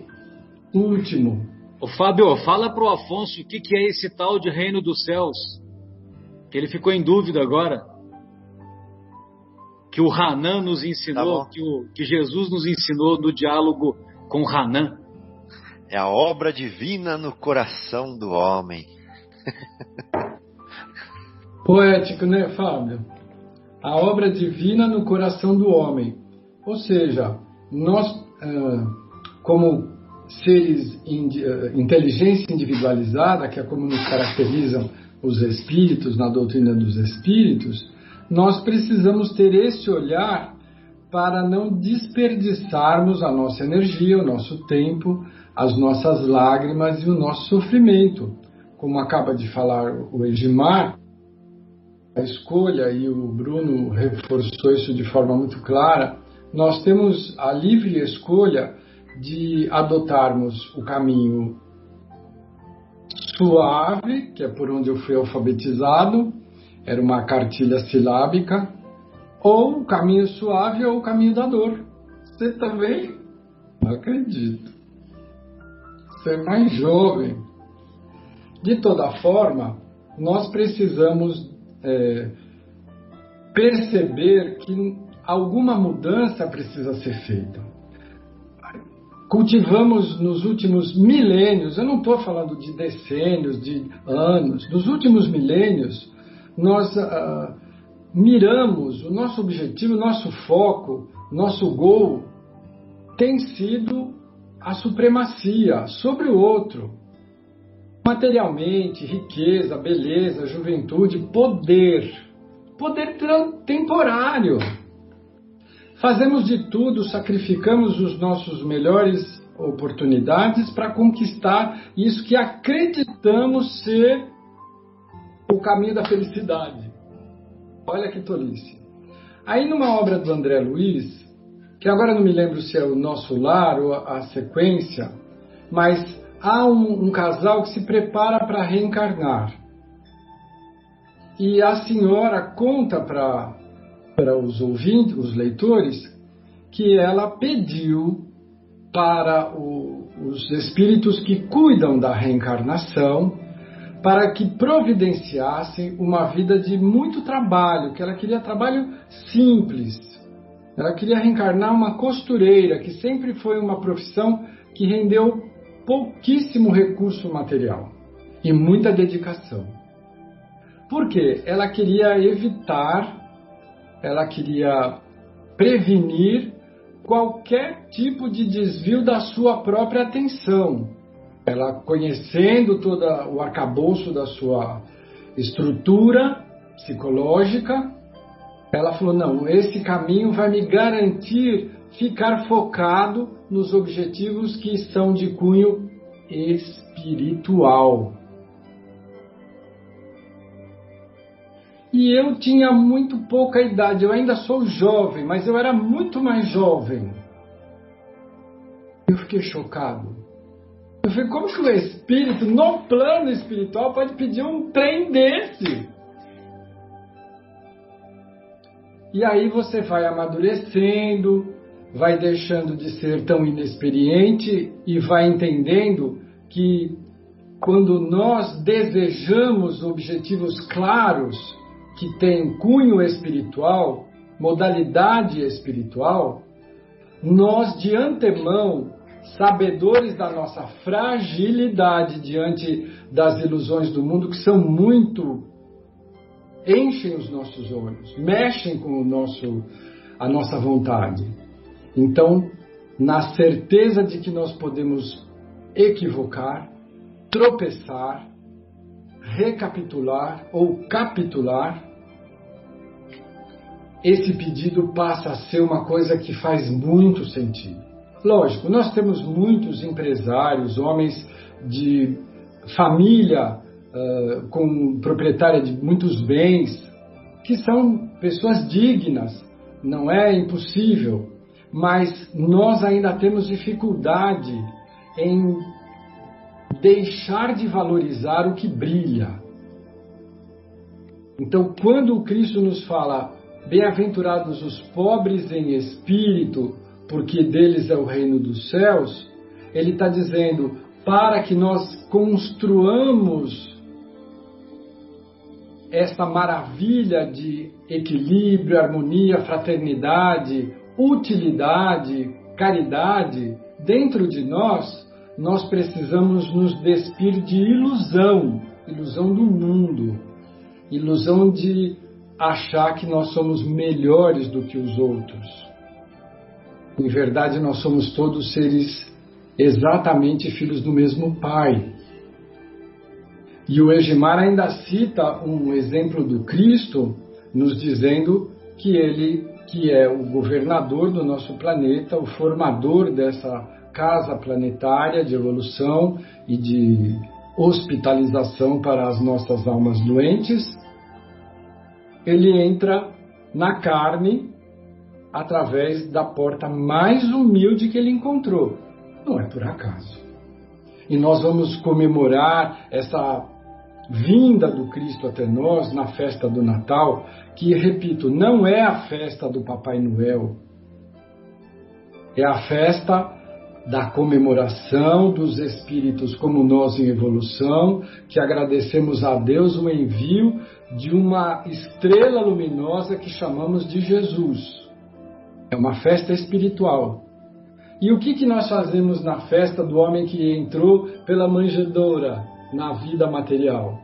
último. Ô Fábio, fala pro Afonso o que é esse tal de reino dos céus, que ele ficou em dúvida agora. Que o Hanan nos ensinou, Tá que Jesus nos ensinou no diálogo com o Hanan. É a obra divina no coração do homem. Poético, né, Fábio? A obra divina no coração do homem. Ou seja, nós, como seres, inteligência individualizada, que é como nos caracterizam os espíritos, na doutrina dos espíritos, nós precisamos ter esse olhar para não desperdiçarmos a nossa energia, o nosso tempo, as nossas lágrimas e o nosso sofrimento como acaba de falar o Egimar, a escolha, e o Bruno reforçou isso de forma muito clara, nós temos a livre escolha de adotarmos o caminho suave, que é por onde eu fui alfabetizado, era uma cartilha silábica, ou o caminho suave ou o caminho da dor. Você também? Não acredito. Você é mais jovem. De toda forma, nós precisamos perceber que alguma mudança precisa ser feita. Cultivamos nos últimos milênios, eu não estou falando de decênios, de anos, nos últimos milênios, nós miramos, o nosso objetivo, o nosso foco, nosso goal tem sido a supremacia sobre o outro. Materialmente, riqueza, beleza, juventude, poder. Poder temporário. Fazemos de tudo, sacrificamos os nossos melhores oportunidades para conquistar isso que acreditamos ser o caminho da felicidade. Olha que tolice. Aí numa obra do André Luiz, que agora não me lembro se é o Nosso Lar ou a sequência, mas há um casal que se prepara para reencarnar. E a senhora conta para os ouvintes, os leitores, que ela pediu para os espíritos que cuidam da reencarnação para que providenciassem uma vida de muito trabalho, que ela queria trabalho simples. Ela queria reencarnar uma costureira, que sempre foi uma profissão que rendeu pouquíssimo recurso material e muita dedicação. Por quê? Ela queria evitar, ela queria prevenir qualquer tipo de desvio da sua própria atenção. Ela, conhecendo todo o arcabouço da sua estrutura psicológica, ela falou, não, esse caminho vai me garantir ficar focado nos objetivos que são de cunho espiritual. E eu tinha muito pouca idade, eu ainda sou jovem, mas eu era muito mais jovem. Eu fiquei chocado. Eu falei, como que o espírito, no plano espiritual, pode pedir um trem desse? E aí você vai amadurecendo, vai deixando de ser tão inexperiente e vai entendendo que quando nós desejamos objetivos claros, que têm cunho espiritual, modalidade espiritual, nós de antemão, sabedores da nossa fragilidade diante das ilusões do mundo, que são muito, enchem os nossos olhos, mexem com a nossa vontade. Então, na certeza de que nós podemos equivocar, tropeçar, recapitular ou capitular, esse pedido passa a ser uma coisa que faz muito sentido. Lógico, nós temos muitos empresários, homens de família, com proprietária de muitos bens, que são pessoas dignas, não é impossível, mas nós ainda temos dificuldade em deixar de valorizar o que brilha. Então, quando o Cristo nos fala, bem-aventurados os pobres em espírito, porque deles é o reino dos céus, ele está dizendo, para que nós construamos essa maravilha de equilíbrio, harmonia, fraternidade, utilidade, caridade, dentro de nós precisamos nos despir de ilusão do mundo, ilusão de achar que nós somos melhores do que os outros. Em verdade, nós somos todos seres exatamente filhos do mesmo Pai. E o Egimar ainda cita um exemplo do Cristo, nos dizendo que ele, que é o governador do nosso planeta, o formador dessa casa planetária de evolução e de hospitalização para as nossas almas doentes, ele entra na carne através da porta mais humilde que ele encontrou. Não é por acaso. E nós vamos comemorar essa vinda do Cristo até nós na festa do Natal, que, repito, não é a festa do Papai Noel. É a festa da comemoração dos espíritos como nós em evolução, que agradecemos a Deus o envio de uma estrela luminosa que chamamos de Jesus. É uma festa espiritual. E o que nós fazemos na festa do homem que entrou pela manjedoura na vida material?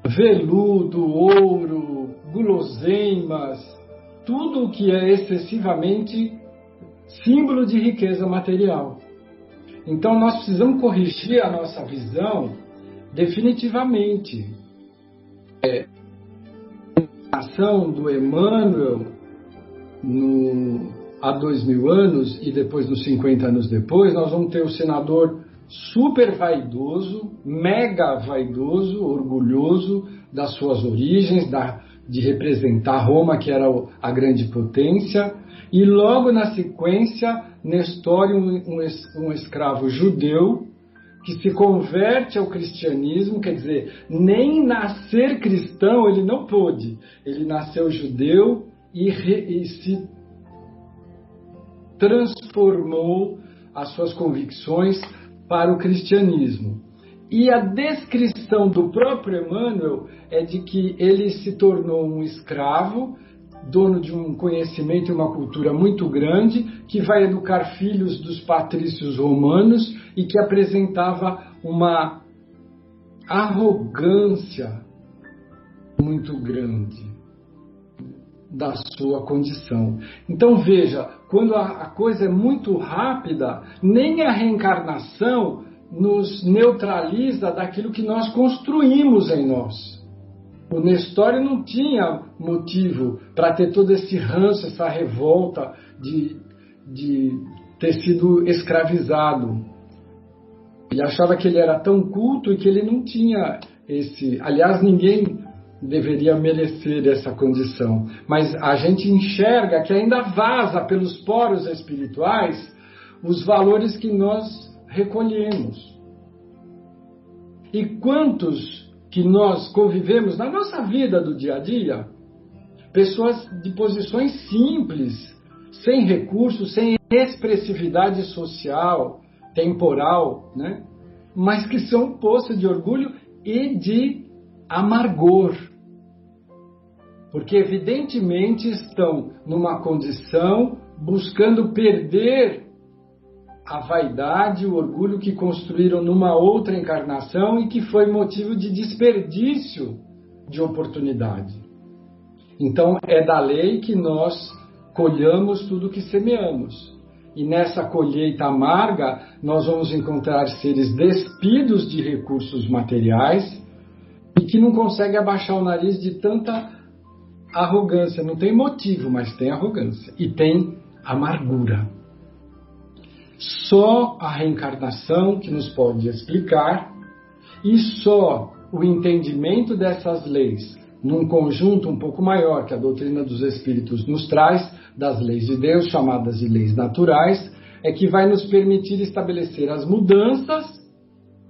Veludo, ouro, guloseimas, tudo o que é excessivamente símbolo de riqueza material. Então nós precisamos corrigir a nossa visão definitivamente. A ação do Emmanuel há 2000 anos e depois nos 50 anos depois, nós vamos ter o senador super vaidoso, mega vaidoso, orgulhoso das suas origens, de representar Roma, que era a grande potência, e logo na sequência, Nestório, um escravo judeu, que se converte ao cristianismo, quer dizer, nem nascer cristão ele não pôde, ele nasceu judeu e se transformou as suas convicções para o cristianismo. E a descrição do próprio Emmanuel é de que ele se tornou um escravo, dono de um conhecimento e uma cultura muito grande, que vai educar filhos dos patrícios romanos e que apresentava uma arrogância muito grande da sua condição. Então veja, quando a coisa é muito rápida, nem a reencarnação nos neutraliza daquilo que nós construímos em nós. O Nestório não tinha motivo para ter todo esse ranço, essa revolta de ter sido escravizado. Ele achava que ele era tão culto e que ele não tinha esse... Aliás, ninguém deveria merecer essa condição. Mas a gente enxerga que ainda vaza pelos poros espirituais os valores que nós recolhemos. E quantos que nós convivemos na nossa vida do dia a dia, pessoas de posições simples, sem recursos, sem expressividade social, temporal, né? Mas que são um poço de orgulho e de amargor. Porque evidentemente estão numa condição buscando perder a vaidade, o orgulho que construíram numa outra encarnação e que foi motivo de desperdício de oportunidade. Então, é da lei que nós colhamos tudo o que semeamos. E nessa colheita amarga, nós vamos encontrar seres despidos de recursos materiais e que não conseguem abaixar o nariz de tanta arrogância. Não tem motivo, mas tem arrogância. E tem amargura. Só a reencarnação que nos pode explicar, e só o entendimento dessas leis num conjunto um pouco maior que a doutrina dos Espíritos nos traz, das leis de Deus, chamadas de leis naturais, é que vai nos permitir estabelecer as mudanças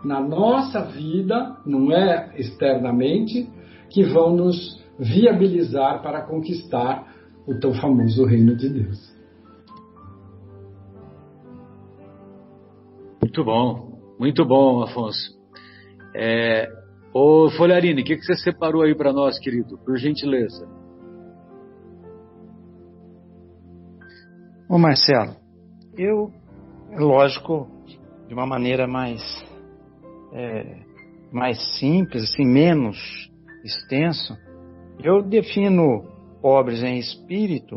na nossa vida, não é externamente, que vão nos viabilizar para conquistar o tão famoso reino de Deus. Muito bom, Afonso. Ô Folharini, o que você separou aí para nós, querido? Por gentileza. Ô Marcelo, lógico, de uma maneira mais simples, assim, menos extenso, eu defino pobres em espírito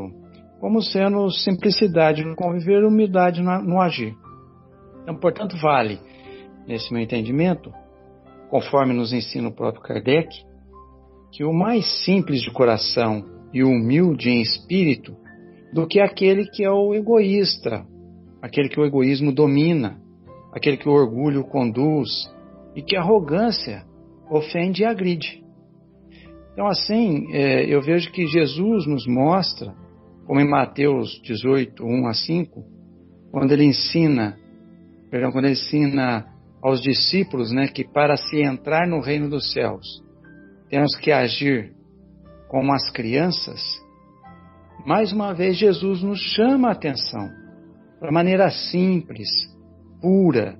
como sendo simplicidade no conviver e humildade no agir. Então, portanto, vale, nesse meu entendimento, conforme nos ensina o próprio Kardec, que o mais simples de coração e humilde em espírito do que aquele que é o egoísta, aquele que o egoísmo domina, aquele que o orgulho conduz, e que a arrogância ofende e agride. Então, assim, eu vejo que Jesus nos mostra, como em Mateus 18, 1 a 5, quando ele ensina aos discípulos, né, que para se entrar no reino dos céus, temos que agir como as crianças. Mais uma vez, Jesus nos chama a atenção para maneira simples, pura,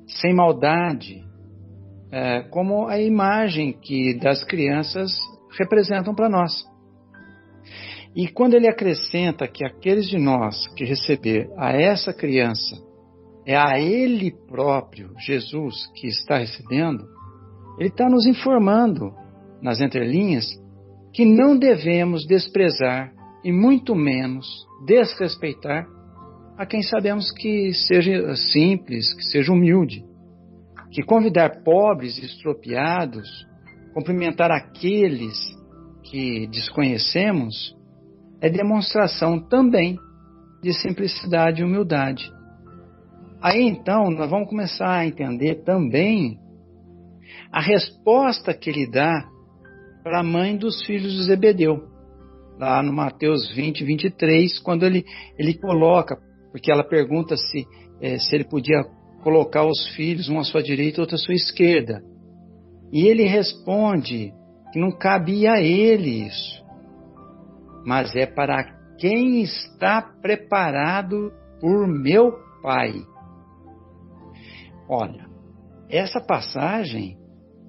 sem maldade, como a imagem que das crianças representam para nós. E quando ele acrescenta que aqueles de nós que receber a essa criança, é a ele próprio, Jesus, que está recebendo, ele está nos informando, nas entrelinhas, que não devemos desprezar e muito menos desrespeitar a quem sabemos que seja simples, que seja humilde, que convidar pobres e estropiados, cumprimentar aqueles que desconhecemos, é demonstração também de simplicidade e humildade. Aí então nós vamos começar a entender também a resposta que ele dá para a mãe dos filhos de Zebedeu, lá no Mateus 20, 23, quando ele coloca, porque ela pergunta se ele podia colocar os filhos, um à sua direita e outro à sua esquerda. E ele responde que não cabia a ele isso, mas é para quem está preparado por meu Pai. Olha, essa passagem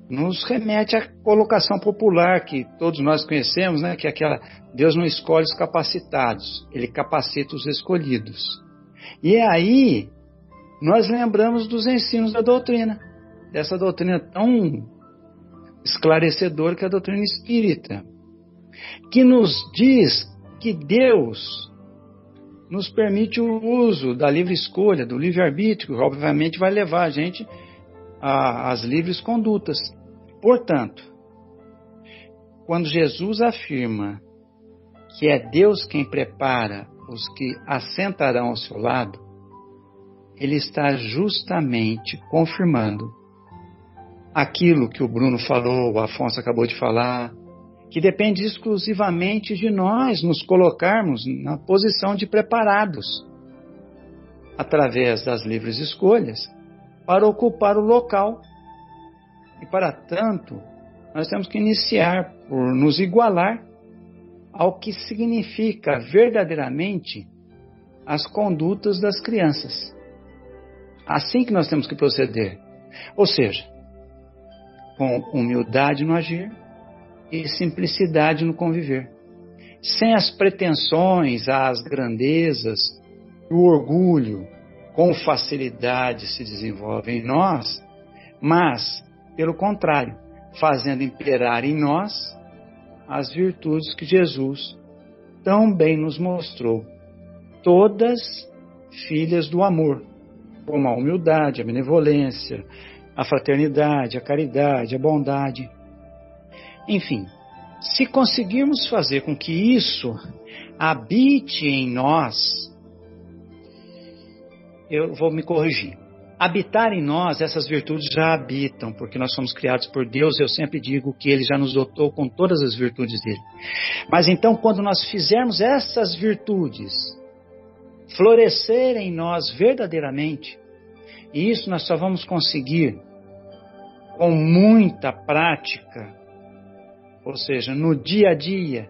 nos remete à colocação popular que todos nós conhecemos, né? Que é aquela: Deus não escolhe os capacitados, Ele capacita os escolhidos. E aí nós lembramos dos ensinos da doutrina, dessa doutrina tão esclarecedora que é a doutrina espírita, que nos diz que Deus nos permite o uso da livre escolha, do livre-arbítrio, que obviamente vai levar a gente às livres condutas. Portanto, quando Jesus afirma que é Deus quem prepara os que assentarão ao seu lado, ele está justamente confirmando aquilo que o Bruno falou, o Afonso acabou de falar, que depende exclusivamente de nós nos colocarmos na posição de preparados, através das livres escolhas, para ocupar o local. E para tanto, nós temos que iniciar por nos igualar ao que significa verdadeiramente as condutas das crianças. Assim que nós temos que proceder. Ou seja, com humildade no agir e simplicidade no conviver. Sem as pretensões, as grandezas, o orgulho, com facilidade se desenvolve em nós, mas, pelo contrário, fazendo imperar em nós as virtudes que Jesus tão bem nos mostrou, todas filhas do amor, como a humildade, a benevolência, a fraternidade, a caridade, a bondade. Enfim, se conseguirmos fazer com que isso habite em nós, eu vou me corrigir. Habitar em nós, essas virtudes já habitam, porque nós somos criados por Deus. Eu sempre digo que Ele já nos dotou com todas as virtudes dele. Mas então, quando nós fizermos essas virtudes florescerem em nós verdadeiramente, e isso nós só vamos conseguir com muita prática, ou seja, no dia a dia,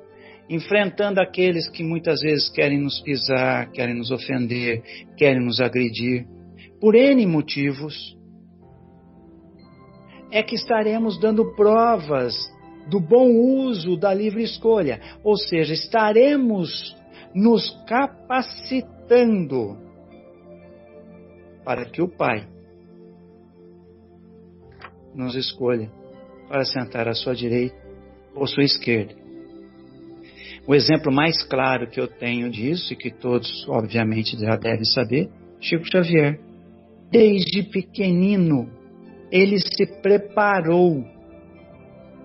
enfrentando aqueles que muitas vezes querem nos pisar, querem nos ofender, querem nos agredir, por N motivos, é que estaremos dando provas do bom uso da livre escolha, ou seja, estaremos nos capacitando para que o Pai nos escolha para sentar à sua direita ou à sua esquerda. O exemplo mais claro que eu tenho disso, e que todos obviamente já devem saber, Chico Xavier. Desde pequenino, ele se preparou.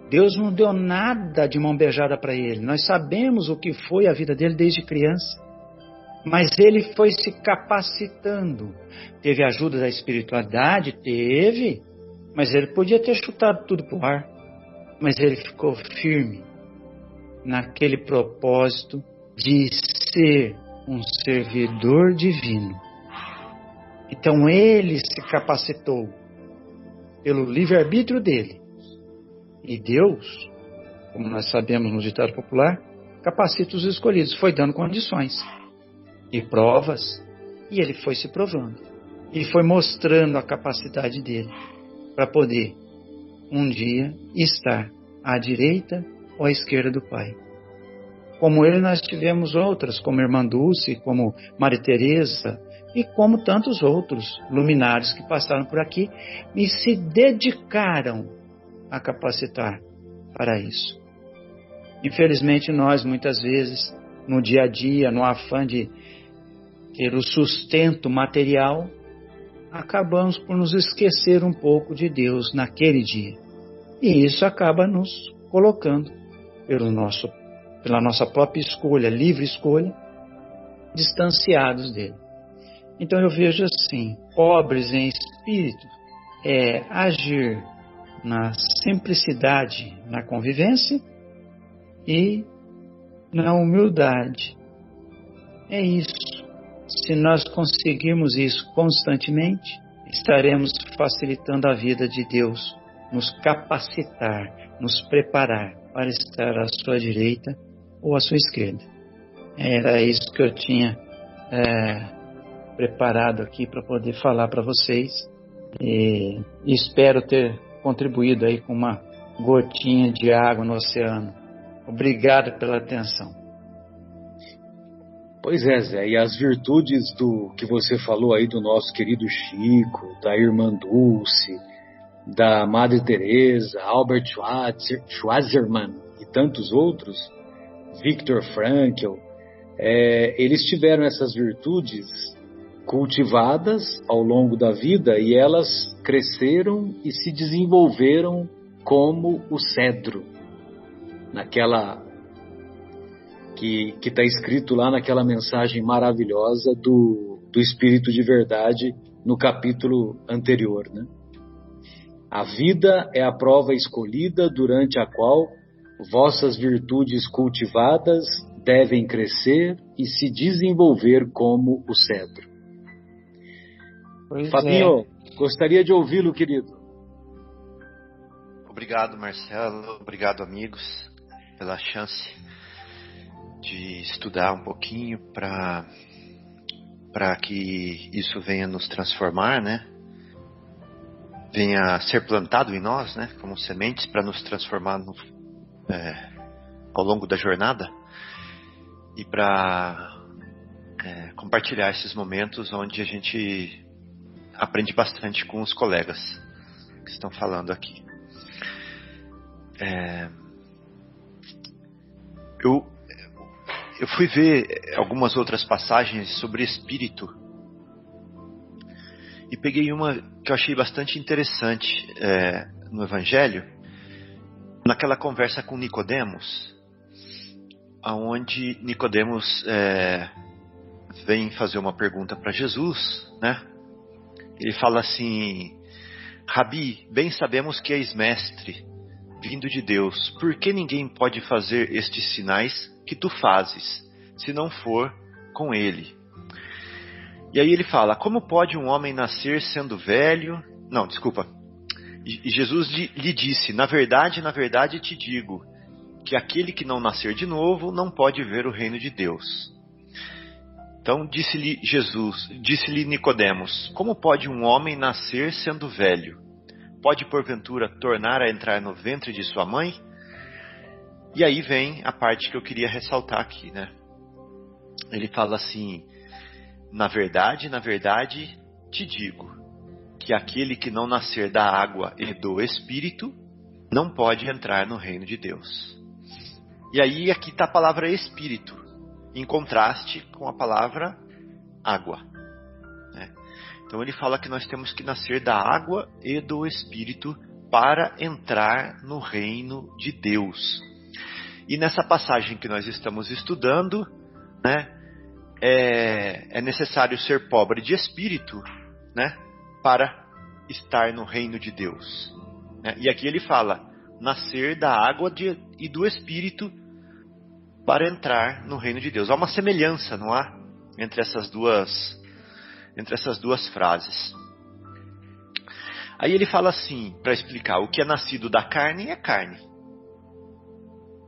Deus não deu nada de mão beijada para ele. Nós sabemos o que foi a vida dele desde criança. Mas ele foi se capacitando. Teve ajuda da espiritualidade? Teve. Mas ele podia ter chutado tudo pro ar. Mas ele ficou firme naquele propósito de ser um servidor divino. Então ele se capacitou pelo livre-arbítrio dele. E Deus, como nós sabemos no ditado popular, capacita os escolhidos. Foi dando condições e provas, e ele foi se provando. E foi mostrando a capacidade dele para poder um dia estar à direita ou à esquerda do Pai. Como ele, nós tivemos outras, como Irmã Dulce, como Maria Teresa, e como tantos outros luminares que passaram por aqui e se dedicaram a capacitar para isso. Infelizmente, nós, muitas vezes, no dia a dia, no afã de ter o sustento material, acabamos por nos esquecer um pouco de Deus naquele dia. E isso acaba nos colocando, pela nossa própria escolha, livre escolha, distanciados dele. Então eu vejo assim, pobres em espírito é agir na simplicidade, na convivência e na humildade. É isso. Se nós conseguirmos isso constantemente, estaremos facilitando a vida de Deus, nos capacitar, nos preparar para estar à sua direita ou à sua esquerda. Era isso que eu tinha preparado aqui para poder falar para vocês, e espero ter contribuído aí com uma gotinha de água no oceano. Obrigado pela atenção. Pois é, Zé, e as virtudes do que você falou aí do nosso querido Chico, da Irmã Dulce, da Madre Teresa, Albert Schweizermann e tantos outros, Viktor Frankl, eles tiveram essas virtudes cultivadas ao longo da vida e elas cresceram e se desenvolveram como o cedro, naquela que está escrito lá naquela mensagem maravilhosa do Espírito de Verdade no capítulo anterior, né? A vida é a prova escolhida durante a qual vossas virtudes cultivadas devem crescer e se desenvolver como o cedro. Fabinho, gostaria de ouvi-lo, querido. Obrigado, Marcelo. Obrigado, amigos, pela chance de estudar um pouquinho para que isso venha nos transformar, né? Venha ser plantado em nós, né? Como sementes para nos transformar ao longo da jornada e para compartilhar esses momentos onde a gente aprende bastante com os colegas que estão falando aqui. Eu fui ver algumas outras passagens sobre espírito e peguei uma que eu achei bastante interessante no Evangelho, naquela conversa com Nicodemos, onde Nicodemos vem fazer uma pergunta para Jesus, né? Ele fala assim: Rabi, bem sabemos que és mestre, vindo de Deus. Por que ninguém pode fazer estes sinais que tu fazes, se não for com ele? E aí ele fala: como pode um homem nascer sendo velho? Não, desculpa. E Jesus lhe disse: na verdade te digo, que aquele que não nascer de novo não pode ver o reino de Deus. Então disse-lhe Nicodemos: como pode um homem nascer sendo velho? Pode porventura tornar a entrar no ventre de sua mãe? E aí vem a parte que eu queria ressaltar aqui, né? Ele fala assim: na verdade te digo, que aquele que não nascer da água e do Espírito não pode entrar no reino de Deus. E aí aqui está a palavra Espírito, em contraste com a palavra água, né? Então ele fala que nós temos que nascer da água e do Espírito para entrar no reino de Deus. E nessa passagem que nós estamos estudando, né, é necessário ser pobre de espírito, né, para estar no reino de Deus. Né? E aqui ele fala, nascer da água e do Espírito para entrar no reino de Deus. Há uma semelhança, não há? Entre essas duas frases. Aí ele fala assim, para explicar, o que é nascido da carne é carne.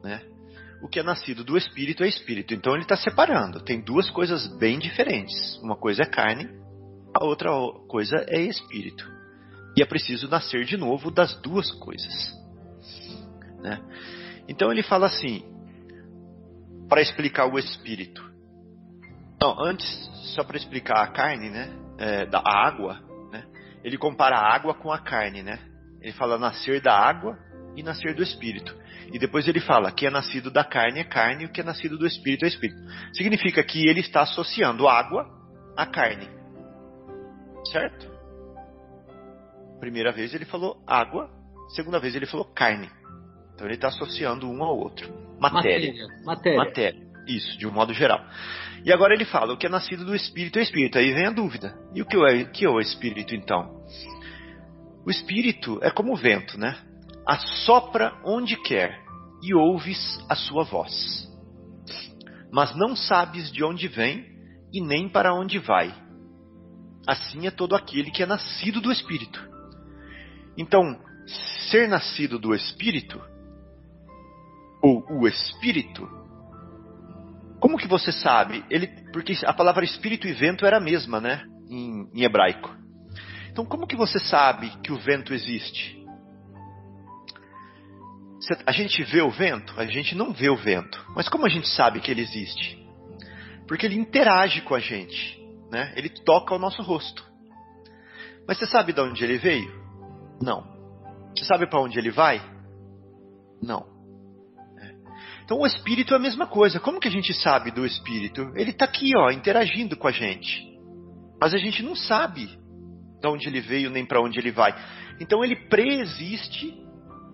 Né? O que é nascido do Espírito é Espírito. Então ele está separando. Tem duas coisas bem diferentes. Uma coisa é carne, a outra coisa é Espírito. E é preciso nascer de novo das duas coisas. Né? Então ele fala assim, para explicar o Espírito. Não, antes, só para explicar a carne, né? Da água, né? Ele compara a água com a carne, né? Ele fala nascer da água e nascer do Espírito. E depois ele fala que é nascido da carne é carne e o que é nascido do Espírito é Espírito. Significa que ele está associando água à carne. Certo? Primeira vez ele falou água, segunda vez ele falou carne. Então ele está associando um ao outro. Matéria. Isso, de um modo geral. E agora ele fala, o que é nascido do Espírito é Espírito. Aí vem a dúvida. E o que é o Espírito então? O Espírito é como o vento, né? Assopra onde quer e ouves a sua voz. Mas não sabes de onde vem e nem para onde vai. Assim é todo aquele que é nascido do Espírito. Então, ser nascido do Espírito, ou o Espírito, como que você sabe? Porque a palavra Espírito e vento era a mesma, né? Em hebraico. Então, como que você sabe que o vento existe? A gente vê o vento? A gente não vê o vento. Mas como a gente sabe que ele existe? Porque ele interage com a gente, né? Ele toca o nosso rosto. Mas você sabe de onde ele veio? Não. Você sabe para onde ele vai? Não. Então o Espírito é a mesma coisa. Como que a gente sabe do Espírito? Ele está aqui, ó, interagindo com a gente. Mas a gente não sabe de onde ele veio nem para onde ele vai. Então ele preexiste,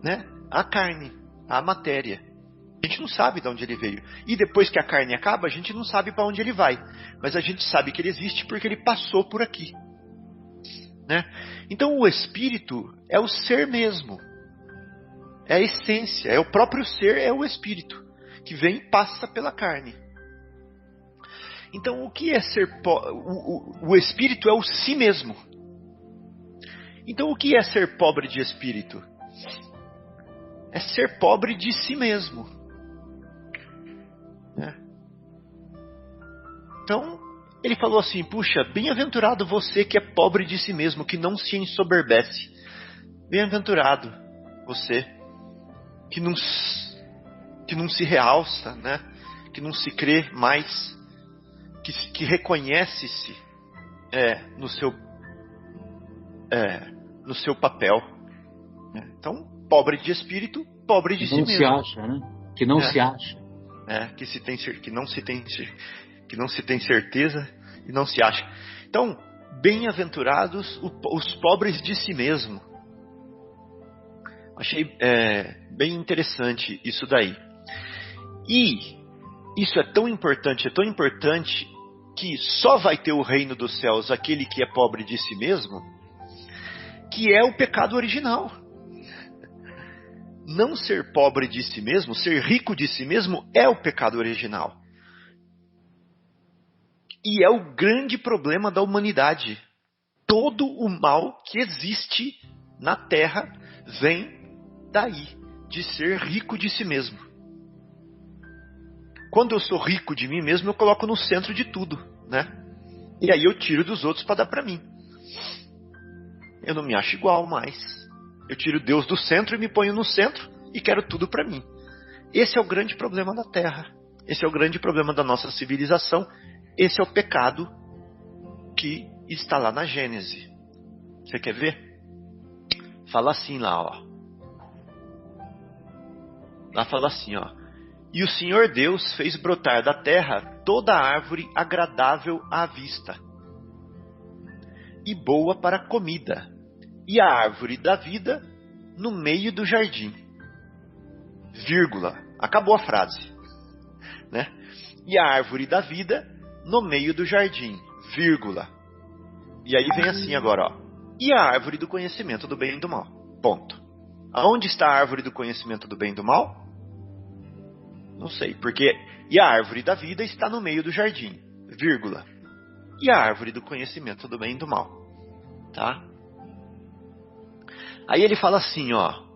né, a carne, a matéria. A gente não sabe de onde ele veio. E depois que a carne acaba, a gente não sabe para onde ele vai. Mas a gente sabe que ele existe porque ele passou por aqui. Né? Então o Espírito é o ser mesmo. É a essência, é o próprio ser, é o Espírito, que vem e passa pela carne. Então o que é ser o Espírito é o si mesmo. Então o que é ser pobre de Espírito? É ser pobre de si mesmo. Né? Então ele falou assim, puxa, bem-aventurado você que é pobre de si mesmo, que não se ensoberbece. Bem-aventurado você que não se realça, né? Que não se crê mais, que reconhece-se no seu papel. Então, pobre de espírito, pobre de si mesmo. Que não se acha, né? Que não se acha. Que não se tem certeza e não se acha. Então, bem-aventurados os pobres de si mesmo. Achei bem interessante isso daí. E isso é tão importante que só vai ter o reino dos céus aquele que é pobre de si mesmo, que é o pecado original. Não ser pobre de si mesmo, ser rico de si mesmo é o pecado original. E é o grande problema da humanidade. Todo o mal que existe na Terra vem daí, de ser rico de si mesmo. Quando eu sou rico de mim mesmo, eu coloco no centro de tudo, né? E aí eu tiro dos outros para dar para mim. Eu não me acho igual mais. Eu tiro Deus do centro e me ponho no centro e quero tudo para mim. Esse é o grande problema da Terra. Esse é o grande problema da nossa civilização. Esse é o pecado que está lá na Gênese. Você quer ver? Fala assim lá, ó. Lá fala assim, ó. E o Senhor Deus fez brotar da terra toda árvore agradável à vista e boa para a comida, e a árvore da vida no meio do jardim. Vírgula. Acabou a frase. Né? E a árvore da vida no meio do jardim. Vírgula. E aí vem assim agora, ó. e a árvore do conhecimento do bem e do mal. Ponto. Aonde está a árvore do conhecimento do bem e do mal? Não sei, porque... E a árvore da vida está no meio do jardim, vírgula. E a árvore do conhecimento do bem e do mal. Tá? Aí ele fala assim, ó.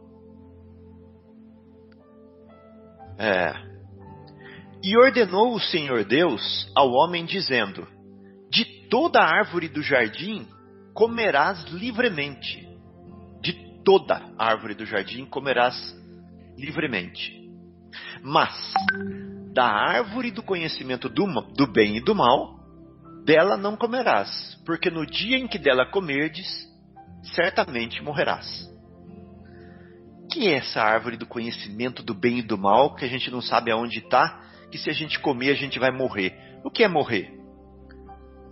E ordenou o Senhor Deus ao homem, dizendo: de toda a árvore do jardim comerás livremente. De toda a árvore do jardim comerás livremente. Mas da árvore do conhecimento do bem e do mal, dela não comerás, porque no dia em que dela comerdes, certamente morrerás. Que é essa árvore do conhecimento do bem e do mal, que a gente não sabe aonde está, que se a gente comer a gente vai morrer? O que é morrer?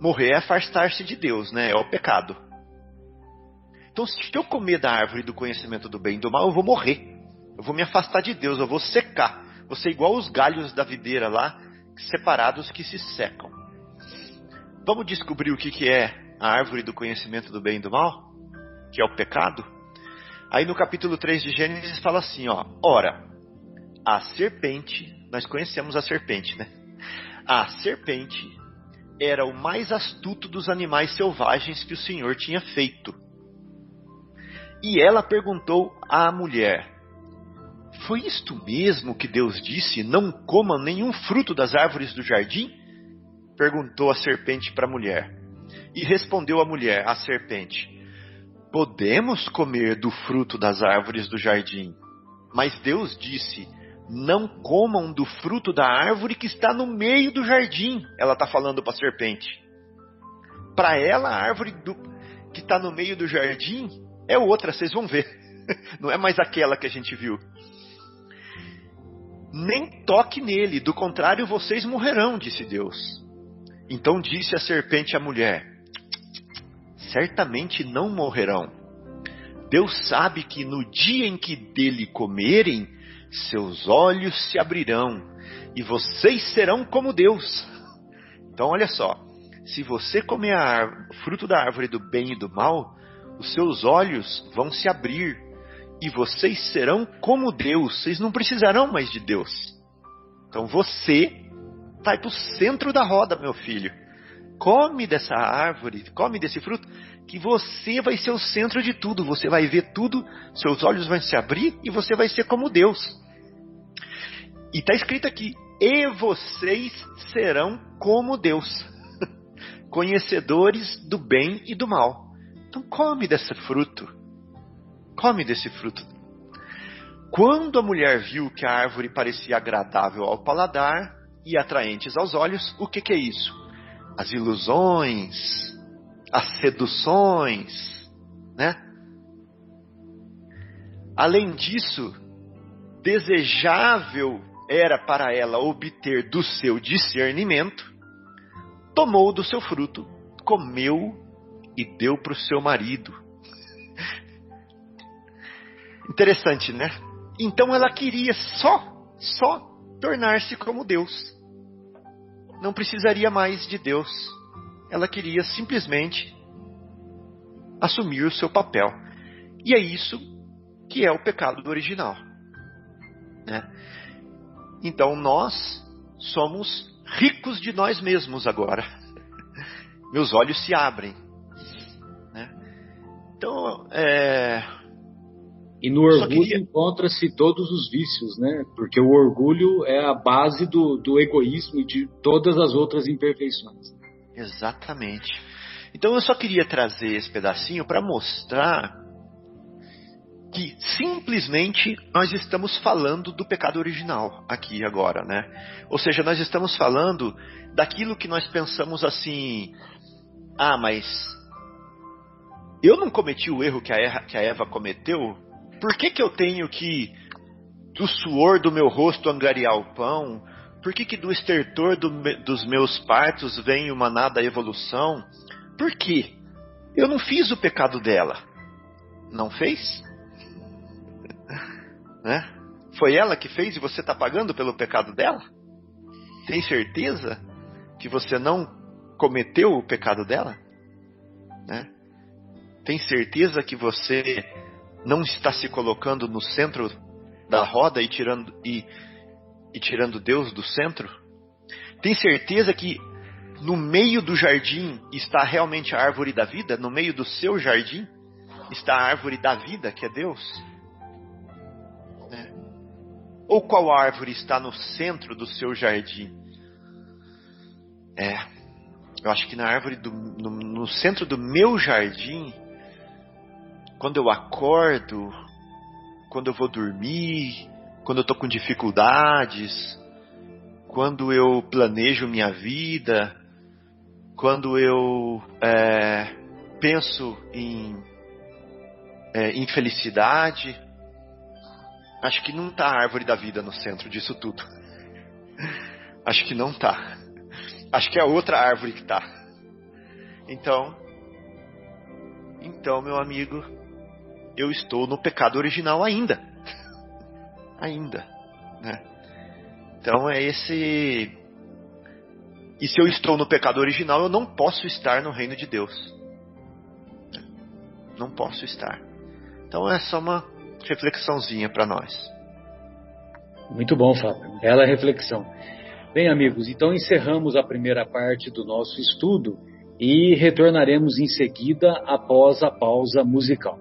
Morrer é afastar-se de Deus, né? É o pecado. Então, se eu comer da árvore do conhecimento do bem e do mal, eu vou morrer. Eu vou me afastar de Deus, eu vou secar. Vou ser igual os galhos da videira lá, separados que se secam. Vamos descobrir o que é a árvore do conhecimento do bem e do mal? Que é o pecado? Aí no capítulo 3 de Gênesis fala assim, ó. Ora, a serpente, nós conhecemos a serpente, né? A serpente era o mais astuto dos animais selvagens que o Senhor tinha feito. E ela perguntou à mulher: foi isto mesmo que Deus disse, não comam nenhum fruto das árvores do jardim? Perguntou a serpente para a mulher. E respondeu a mulher, a serpente: podemos comer do fruto das árvores do jardim, mas Deus disse, não comam do fruto da árvore que está no meio do jardim. Ela está falando para a serpente. Para ela, a árvore que está no meio do jardim é outra, vocês vão ver. Não é mais aquela que a gente viu. Nem toque nele, do contrário vocês morrerão, disse Deus. Então disse a serpente à mulher: certamente não morrerão. Deus sabe que no dia em que dele comerem, seus olhos se abrirão e vocês serão como Deus. Então olha só, se você comer o fruto da árvore do bem e do mal, os seus olhos vão se abrir e vocês serão como Deus. Vocês não precisarão mais de Deus. Então você vai para o centro da roda, meu filho. Come dessa árvore, come desse fruto, que você vai ser o centro de tudo. Você vai ver tudo, seus olhos vão se abrir e você vai ser como Deus. E está escrito aqui: e vocês serão como Deus, conhecedores do bem e do mal. Então come desse fruto. Come desse fruto. Quando a mulher viu que a árvore parecia agradável ao paladar e atraentes aos olhos, o que é isso? As ilusões, as seduções, né? Além disso, desejável era para ela obter do seu discernimento, tomou do seu fruto, comeu e deu para o seu marido. Interessante, né? Então ela queria só tornar-se como Deus. Não precisaria mais de Deus. Ela queria simplesmente assumir o seu papel. E é isso que é o pecado do original, né? Então nós somos ricos de nós mesmos agora. Meus olhos se abrem, né? Então, E no orgulho encontra-se todos os vícios, né? Porque o orgulho é a base do egoísmo e de todas as outras imperfeições. Exatamente. Então eu só queria trazer esse pedacinho para mostrar que simplesmente nós estamos falando do pecado original aqui agora, né? Ou seja, nós estamos falando daquilo que nós pensamos assim: ah, mas eu não cometi o erro que a Eva cometeu. Por que eu tenho que, do suor do meu rosto, angariar o pão? Por que do estertor dos meus partos vem uma nada evolução? Por quê? Eu não fiz o pecado dela. Não fez? Né? Foi ela que fez e você está pagando pelo pecado dela? Tem certeza que você não cometeu o pecado dela? Né? Tem certeza que você não está se colocando no centro da roda e tirando Deus do centro? Tem certeza que no meio do jardim está realmente a árvore da vida? No meio do seu jardim está a árvore da vida, que é Deus? Ou qual árvore está no centro do seu jardim? Eu acho que na árvore no centro do meu jardim, quando eu acordo, quando eu vou dormir, quando eu estou com dificuldades, quando eu planejo minha vida, quando eu penso em infelicidade, acho que não está a árvore da vida no centro disso tudo. Acho que não está. Acho que é outra árvore que está. Então, meu amigo, eu estou no pecado original ainda. Ainda, né? Então é esse... E se eu estou no pecado original, eu não posso estar no reino de Deus. Não posso estar. Então é só uma reflexãozinha para nós. Muito bom, Fábio. Bela reflexão. Bem, amigos, então encerramos a primeira parte do nosso estudo e retornaremos em seguida após a pausa musical.